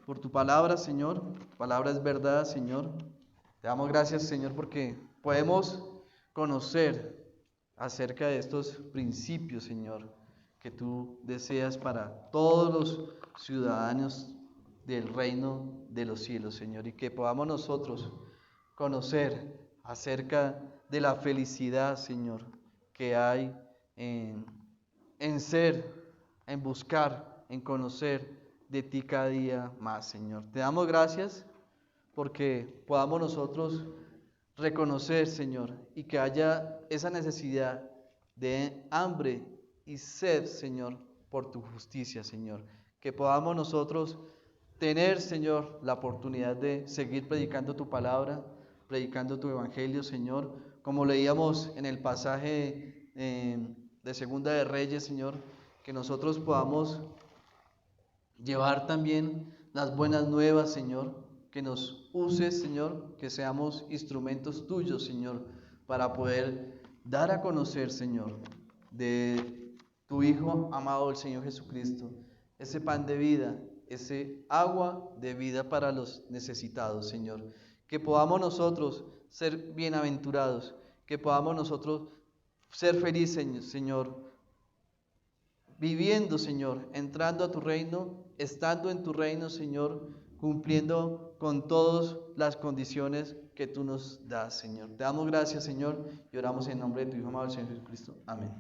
por tu palabra, Señor. Tu palabra es verdad, Señor. Te damos gracias, Señor, porque podemos conocer acerca de estos principios, Señor, que tú deseas para todos los ciudadanos del reino de los cielos, Señor, y que podamos nosotros conocer acerca de la felicidad, Señor, que hay en buscar, en conocer de ti cada día más, Señor. Te damos gracias porque podamos nosotros reconocer, Señor, y que haya esa necesidad de hambre y sed, Señor, por tu justicia, Señor. Que podamos nosotros tener, Señor, la oportunidad de seguir predicando tu palabra, predicando tu evangelio, Señor, como leíamos en el pasaje de Segunda de Reyes, Señor, que nosotros podamos llevar también las buenas nuevas, Señor, que nos uses, Señor, que seamos instrumentos tuyos, Señor, para poder dar a conocer, Señor, de tu Hijo amado, el Señor Jesucristo, ese pan de vida, ese agua de vida para los necesitados, Señor. que podamos nosotros ser bienaventurados, que podamos nosotros ser felices, Señor, viviendo, Señor, entrando a tu reino, estando en tu reino, Señor, cumpliendo con todas las condiciones que tú nos das, Señor. Te damos gracias, Señor, y oramos en nombre de tu Hijo amado, el Señor Jesucristo. Amén.